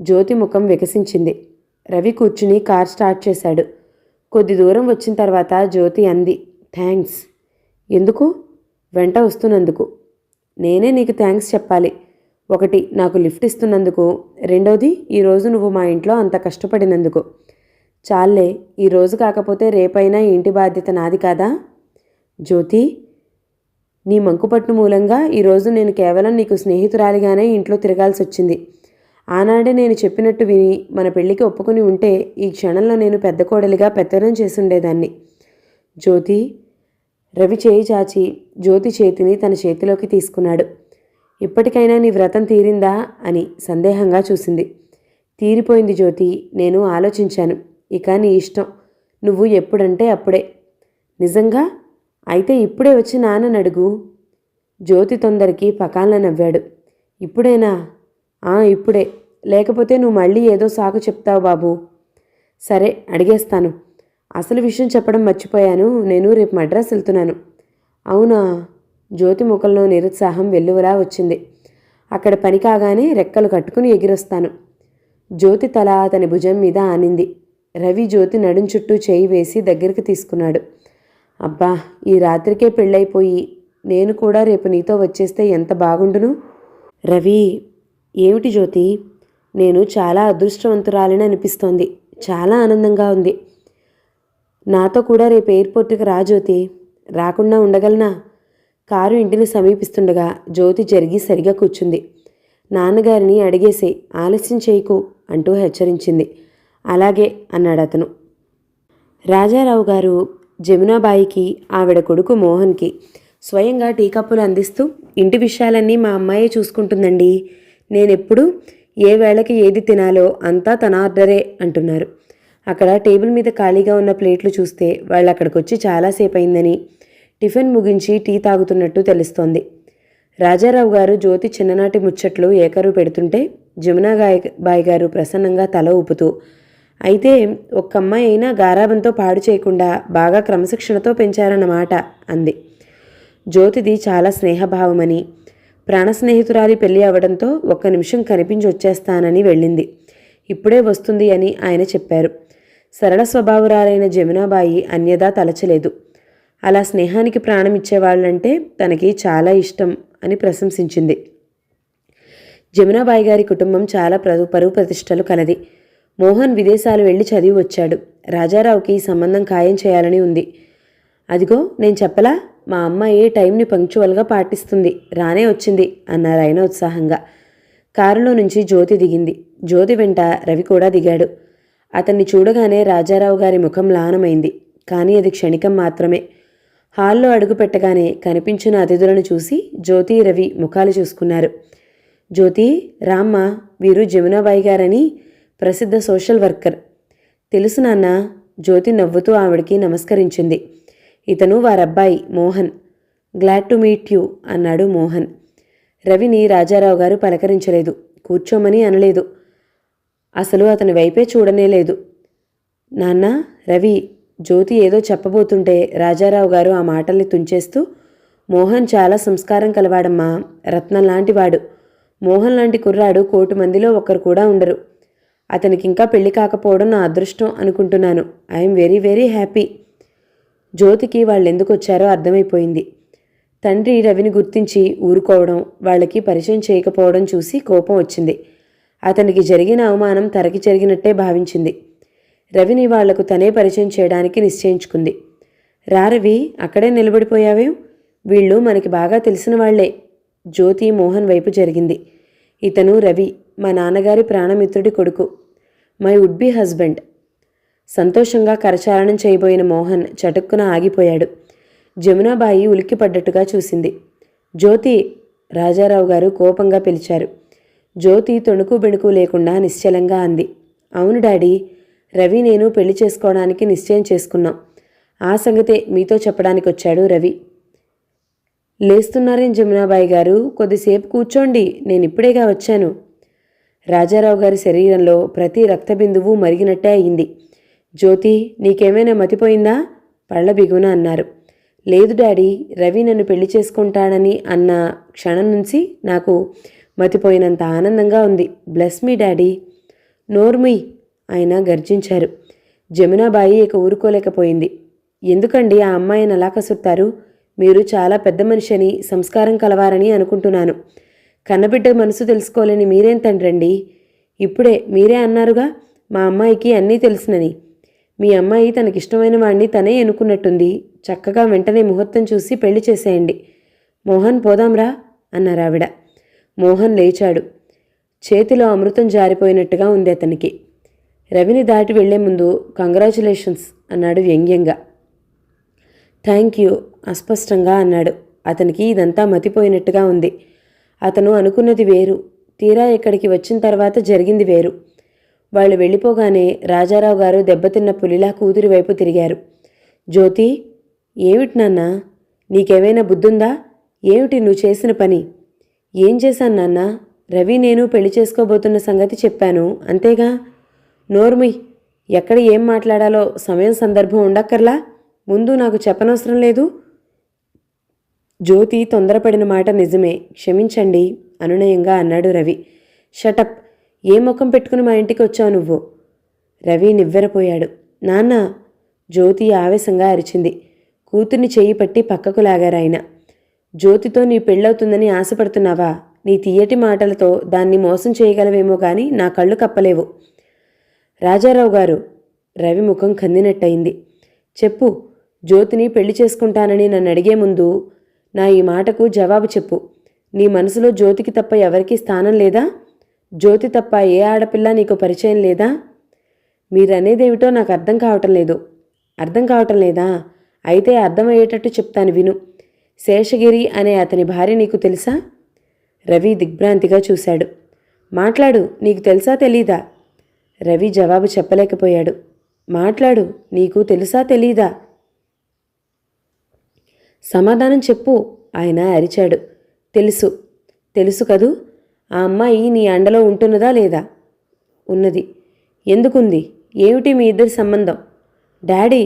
జ్యోతి ముఖం వికసించింది. రవి కూర్చుని కార్ స్టార్ట్ చేశాడు. కొద్ది దూరం వచ్చిన తర్వాత జ్యోతి అంది, థ్యాంక్స్. ఎందుకు? వెంట వస్తున్నందుకు. నేనే నీకు థ్యాంక్స్ చెప్పాలి. ఒకటి, నాకు లిఫ్ట్ ఇస్తున్నందుకు. రెండోది, ఈరోజు నువ్వు మా ఇంట్లో అంత కష్టపడినందుకు. చాలే, ఈరోజు కాకపోతే రేపైనా ఇంటి బాధ్యత నాది కాదా? జ్యోతి, నీ మంకుపట్టు మూలంగా ఈరోజు నేను కేవలం నీకు స్నేహితురాలిగానే ఇంట్లో తిరగాల్సి వచ్చింది. ఆనాడే నేను చెప్పినట్టు విని మన పెళ్ళికి ఒప్పుకుని ఉంటే ఈ క్షణంలో నేను పెద్ద కోడలిగా పెత్తనం చేసుండేదాన్ని. జ్యోతి. రవి చేయి చాచి జ్యోతి చేతిని తన చేతిలోకి తీసుకున్నాడు. ఇప్పటికైనా నీ వ్రతం తీరిందా అని సందేహంగా చూసింది. తీరిపోయింది జ్యోతి, నేను ఆలోచించాను. ఇక నీ ఇష్టం, నువ్వు ఎప్పుడంటే అప్పుడే. నిజంగా? అయితే ఇప్పుడే వచ్చి నాన్నని అడుగు. జ్యోతి తొందరకి పకాలన నవ్వాడు. ఇప్పుడేనా? ఇప్పుడే. లేకపోతే నువ్వు మళ్ళీ ఏదో సాకు చెప్తావు బాబు. సరే, అడిగేస్తాను. అసలు విషయం చెప్పడం మర్చిపోయాను, నేను రేపు మద్రాసు వెళ్తున్నాను. అవునా? జ్యోతి ముఖంలో నిరుత్సాహం వెల్లువలా వచ్చింది. అక్కడ పని కాగానే రెక్కలు కట్టుకుని ఎగిరొస్తాను. జ్యోతి తల అతని భుజం మీద ఆనింది. రవి జ్యోతి నడుం చుట్టూ చేయి వేసి దగ్గరికి తీసుకున్నాడు. అబ్బా, ఈ రాత్రికే పెళ్ళైపోయి నేను కూడా రేపు నీతో వచ్చేస్తే ఎంత బాగుండును. రవి. ఏమిటి జ్యోతి? నేను చాలా అదృష్టవంతురాలని అనిపిస్తోంది. చాలా ఆనందంగా ఉంది. నాతో కూడా రేపు ఎయిర్పోర్ట్కి రా జ్యోతి. రాకుండా ఉండగలనా? కారు ఇంటిని సమీపిస్తుండగా జ్యోతి జరిగి సరిగా కూర్చుంది. నాన్నగారిని అడిగేసే, ఆలస్యం చేయకు అంటూ హెచ్చరించింది. అలాగే అన్నాడు అతను. రాజారావు గారు జమునాబాయికి, ఆవిడ కొడుకు మోహన్కి స్వయంగా టీ కప్పులు అందిస్తూ, ఇంటి విషయాలన్నీ మా అమ్మాయే చూసుకుంటుందండి. నేనెప్పుడు ఏ వేళకి ఏది తినాలో అంతా తన ఆర్డరే అంటున్నారు. అక్కడ టేబుల్ మీద ఖాళీగా ఉన్న ప్లేట్లు చూస్తే వాళ్ళు అక్కడికి వచ్చి చాలాసేపు అయిందని, టిఫిన్ ముగించి టీ తాగుతున్నట్టు తెలుస్తోంది. రాజారావు గారు జ్యోతి చిన్ననాటి ముచ్చట్లు ఏకరు పెడుతుంటే జమునా బాయి గారు ప్రసన్నంగా తల ఊపుతూ, అయితే ఒక్క అమ్మాయి అయినా గారాబంతో పాడు చేయకుండా బాగా క్రమశిక్షణతో పెంచారన్నమాట అంది. జ్యోతిది చాలా స్నేహభావమని, ప్రాణ స్నేహితురాలి పెళ్లి అవడంతో ఒక్క నిమిషం కనిపించి వచ్చేస్తానని వెళ్ళింది. ఇప్పుడే వస్తుంది అని ఆయన చెప్పారు. సరళ స్వభావురాలైన జమునాబాయి అన్యదా తలచలేదు. అలా స్నేహానికి ప్రాణం ఇచ్చేవాళ్ళంటే తనకి చాలా ఇష్టం అని ప్రశంసించింది. జమునాబాయి గారి కుటుంబం చాలా పరువు ప్రతిష్టలు కలది. మోహన్ విదేశాలు వెళ్ళి చదివి వచ్చాడు. రాజారావుకి ఈ సంబంధం ఖాయం చేయాలని ఉంది. అదిగో నేను చెప్పలా, మా అమ్మాయి టైంని పంక్చువల్గా పాటిస్తుంది, రానే వచ్చింది అన్నారు ఆయన ఉత్సాహంగా. కారులో నుంచి జ్యోతి దిగింది. జ్యోతి వెంట రవి కూడా దిగాడు. అతన్ని చూడగానే రాజారావు గారి ముఖం లానమైంది. కానీ అది క్షణికం మాత్రమే. హాల్లో అడుగు పెట్టగానే కనిపించిన అతిథులను చూసి జ్యోతి, రవి ముఖాలు చూసుకున్నారు. జ్యోతి, రామ్మ, వీరు జమునాబాయి గారని ప్రసిద్ధ సోషల్ వర్కర్. తెలుసు నాన్న. జ్యోతి నవ్వుతూ ఆవిడికి నమస్కరించింది. ఇతను వారబ్బాయి Mohan. Glad to meet you అన్నాడు మోహన్. రవిని రాజారావు గారు పలకరించలేదు, కూర్చోమని అనలేదు. అసలు అతని వైపే చూడనేలేదు. నాన్న, రవి, జ్యోతి ఏదో చెప్పబోతుంటే రాజారావు గారు ఆ మాటల్ని తుంచేస్తూ, మోహన్ చాలా సంస్కారం కలవాడమ్మా, రత్నం లాంటివాడు. మోహన్ లాంటి కుర్రాడు 1,000,000 మందిలో ఒక్కరు కూడా ఉండరు. అతనికి ఇంకా పెళ్లి కాకపోవడం నా అదృష్టం అనుకుంటున్నాను. I'm very very happy. జ్యోతికి వాళ్ళెందుకు వచ్చారో అర్థమైపోయింది. తండ్రి రవిని గుర్తించి ఊరుకోవడం, వాళ్ళకి పరిచయం చేయకపోవడం చూసి కోపం వచ్చింది. అతనికి జరిగిన అవమానం తనకి జరిగినట్టే భావించింది. రవిని వాళ్లకు తనే పరిచయం చేయడానికి నిశ్చయించుకుంది. రా రవి, అక్కడే నిలబడిపోయావేం? వీళ్ళు మనకి బాగా తెలిసిన వాళ్లే. జ్యోతి మోహన్ వైపు జరిగింది. ఇతను రవి, మా నాన్నగారి ప్రాణమిత్రుడి కొడుకు, మై వుడ్ బి హస్బెండ్. సంతోషంగా కరచాలనం చేయబోయిన మోహన్ చటుక్కున ఆగిపోయాడు. జమునాబాయి ఉలిక్కిపడ్డట్టుగా చూసింది. జ్యోతి, రాజారావు గారు కోపంగా పిలిచారు. జ్యోతి తొణుకు బెణుకు లేకుండా నిశ్చలంగా అంది. అవును డాడీ, రవి నేను పెళ్లి చేసుకోవడానికి నిశ్చయం చేసుకున్నాం. ఆ సంగతే మీతో చెప్పడానికి వచ్చాడు రవి. లేస్తున్నారేం జమునాబాయి గారు? కొద్దిసేపు కూర్చోండి, నేనిప్పుడేగా వచ్చాను. రాజారావు గారి శరీరంలో ప్రతి రక్తబిందువు మరిగినట్టే అయింది. జ్యోతి, నీకేమైనా మతిపోయిందా? పళ్ళ బిగున అన్నారు. లేదు డాడీ, రవి నన్ను పెళ్లి చేసుకుంటాడని అన్న క్షణం నుంచి నాకు మతిపోయినంత ఆనందంగా ఉంది. Bless me daddy. నోర్మి, ఆయన గర్జించారు. జమునాబాయి ఇక ఊరుకోలేకపోయింది. ఎందుకండి ఆ అమ్మాయిని అలా కసురుతారు? మీరు చాలా పెద్ద మనిషి అని, సంస్కారం కలవారని అనుకుంటున్నాను. కన్నబిడ్డ మనసు తెలుసుకోలేని మీరేం తండ్రండి? ఇప్పుడే మీరే అన్నారుగా మా అమ్మాయికి అన్నీ తెలుసునని. మీ అమ్మాయి తనకిష్టమైన వాణ్ణి తనే ఎన్నుకున్నట్టుంది. చక్కగా వెంటనే ముహూర్తం చూసి పెళ్లి చేసేయండి. మోహన్, పోదాంరా అన్నారావిడ. మోహన్ లేచాడు. చేతిలో అమృతం జారిపోయినట్టుగా ఉంది అతనికి. రవిని దాటి వెళ్లే ముందు కంగ్రాచులేషన్స్ అన్నాడు వ్యంగ్యంగా. థ్యాంక్ యూ అస్పష్టంగా అన్నాడు. అతనికి ఇదంతా మతిపోయినట్టుగా ఉంది. అతను అనుకున్నది వేరు, తీరా ఇక్కడికి వచ్చిన తర్వాత జరిగింది వేరు. వాళ్ళు వెళ్ళిపోగానే రాజారావు గారు దెబ్బతిన్న పులిలా కూతురి వైపు తిరిగారు. జ్యోతి, ఏమిటి నాన్న, నీకేమైనా బుద్ధుందా? ఏమిటి నువ్వు చేసిన పని? ఏం చేశాను నాన్న? రవి నేను పెళ్లి చేసుకోబోతున్న సంగతి చెప్పాను, అంతేగా. నోర్మి, ఎక్కడ ఏం మాట్లాడాలో సమయం సందర్భం ఉండక్కర్లా? ముందు నాకు చెప్పనవసరం లేదు. జ్యోతి తొందరపడిన మాట నిజమే, క్షమించండి అనునయంగా అన్నాడు రవి. షటప్, ఏ ముఖం పెట్టుకుని మా ఇంటికి వచ్చావు నువ్వు? రవి నివ్వెరపోయాడు. నాన్న, జ్యోతి ఆవేశంగా అరిచింది. కూతుర్ని చెయ్యి పట్టి పక్కకు లాగారాయన. జ్యోతితో నీ పెళ్ళవుతుందని ఆశపడుతున్నావా? నీ తీయటి మాటలతో దాన్ని మోసం చేయగలవేమో గాని నా కళ్ళు కప్పలేవు. రాజారావు గారు, రవి ముఖం కందినట్టయింది. చెప్పు, జ్యోతిని పెళ్లి చేసుకుంటానని నన్ను అడిగే ముందు నా ఈ మాటకు జవాబు చెప్పు. నీ మనసులో జ్యోతికి తప్ప ఎవరికీ స్థానం లేదా? జ్యోతి తప్ప ఏ ఆడపిల్ల నీకు పరిచయం లేదా? మీరనేదేమిటో నాకు అర్థం కావటం లేదు. అర్థం కావటం లేదా? అయితే అర్థమయ్యేటట్టు చెప్తాను విను. శేషగిరి అనే అతని భార్య నీకు తెలుసా? రవి దిగ్భ్రాంతిగా చూశాడు. మాట్లాడు, నీకు తెలుసా తెలీదా? రవి జవాబు చెప్పలేకపోయాడు. మాట్లాడు, నీకు తెలుసా తెలీదా? సమాధానం చెప్పు, ఆయన అరిచాడు. తెలుసు. తెలుసు కదూ. ఆ అమ్మాయి నీ అండలో ఉంటున్నదా లేదా? ఉన్నది. ఎందుకుంది? ఏమిటి మీ ఇద్దరి సంబంధం? డాడీ,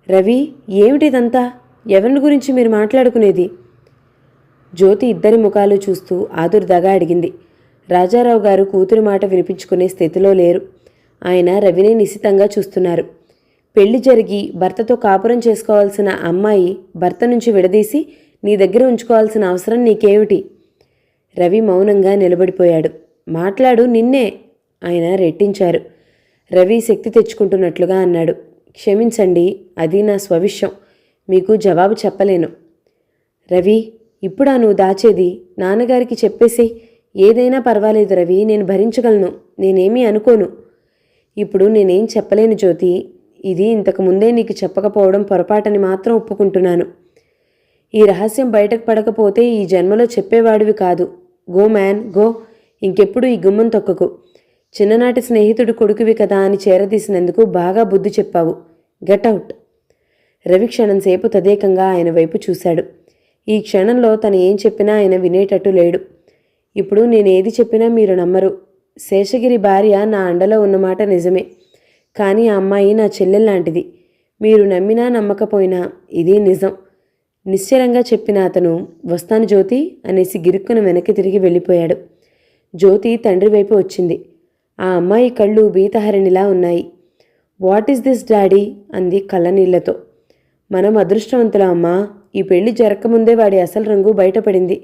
రవి, ఏమిటిదంతా? ఎవరిని గురించి మీరు మాట్లాడుకునేది? జ్యోతి ఇద్దరి ముఖాలు చూస్తూ ఆదుర్దాగా అడిగింది. రాజారావు గారు కూతురి మాట వినిపించుకునే స్థితిలో లేరు. ఆయన రవిని నిశితంగా చూస్తున్నారు. పెళ్లి జరిగి భర్తతో కాపురం చేసుకోవాల్సిన అమ్మాయి భర్త నుంచి విడదీసి నీ దగ్గర ఉంచుకోవాల్సిన అవసరం నీకేమిటి? రవి మౌనంగా నిలబడిపోయాడు. మాట్లాడు, నిన్నే, ఆయన రెట్టించారు. రవి శక్తి తెచ్చుకుంటున్నట్లుగా అన్నాడు. క్షమించండి, అది నా స్వవిషయం, మీకు జవాబు చెప్పలేను. రవి, ఇప్పుడా నువ్వు దాచేది? నాన్నగారికి చెప్పేసి. ఏదైనా పర్వాలేదు రవి, నేను భరించగలను, నేనేమీ అనుకోను. ఇప్పుడు నేనేం చెప్పలేను జ్యోతి. ఇది ఇంతకు ముందే నీకు చెప్పకపోవడం పొరపాటని మాత్రం ఒప్పుకుంటున్నాను. ఈ రహస్యం బయటకు పడకపోతే ఈ జన్మలో చెప్పేవాడివి కాదు. Go man, go. ఇంకెప్పుడు ఈ గుమ్మం తొక్కకు. చిన్ననాటి స్నేహితుడు కొడుకువి కదా అని చేరదీసినందుకు బాగా బుద్ధి చెప్పావు. Get out. రవి క్షణంసేపు తదేకంగా ఆయన వైపు చూశాడు. ఈ క్షణంలో తను ఏం చెప్పినా ఆయన వినేటట్టు లేడు. ఇప్పుడు నేనేది చెప్పినా మీరు నమ్మరు. శేషగిరి భార్య నా అండలో ఉన్నమాట నిజమే, కానీ ఆ అమ్మాయి నా చెల్లెల్లాంటిది. మీరు నమ్మినా నమ్మకపోయినా ఇది నిజం. నిశ్చలంగా చెప్పిన అతను వస్తాను జ్యోతి అనేసి గిరుక్కున వెనక్కి తిరిగి వెళ్ళిపోయాడు. జ్యోతి తండ్రి వైపు వచ్చింది. ఆ అమ్మాయి కళ్ళు బీతహరిణిలా ఉన్నాయి. వాట్ ఈస్ దిస్ డాడీ అంది కళ్ళనీళ్లతో. మనం అదృష్టవంతుల అమ్మా. ఈ పెళ్లి జరగకముందే వాడి అసలు రంగు బయటపడింది.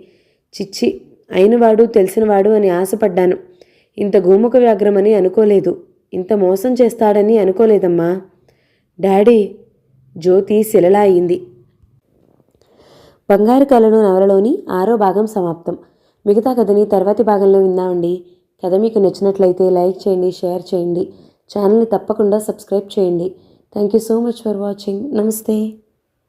చిచ్చి, అయినవాడు తెలిసినవాడు అని ఆశపడ్డాను. ఇంత గోముఖ వ్యాఘ్రమని అనుకోలేదు. ఇంత మోసం చేస్తాడని అనుకోలేదమ్మా. డాడీ. జ్యోతి శిలలా అయింది. బంగారు కళలు నవలలోని 6వ భాగం సమాప్తం. మిగతా కథని తర్వాతి భాగంలో విందామండి. కథ మీకు నచ్చినట్లయితే లైక్ చేయండి, షేర్ చేయండి, ఛానల్ని తప్పకుండా సబ్స్క్రైబ్ చేయండి. Thank you so much for watching. నమస్తే.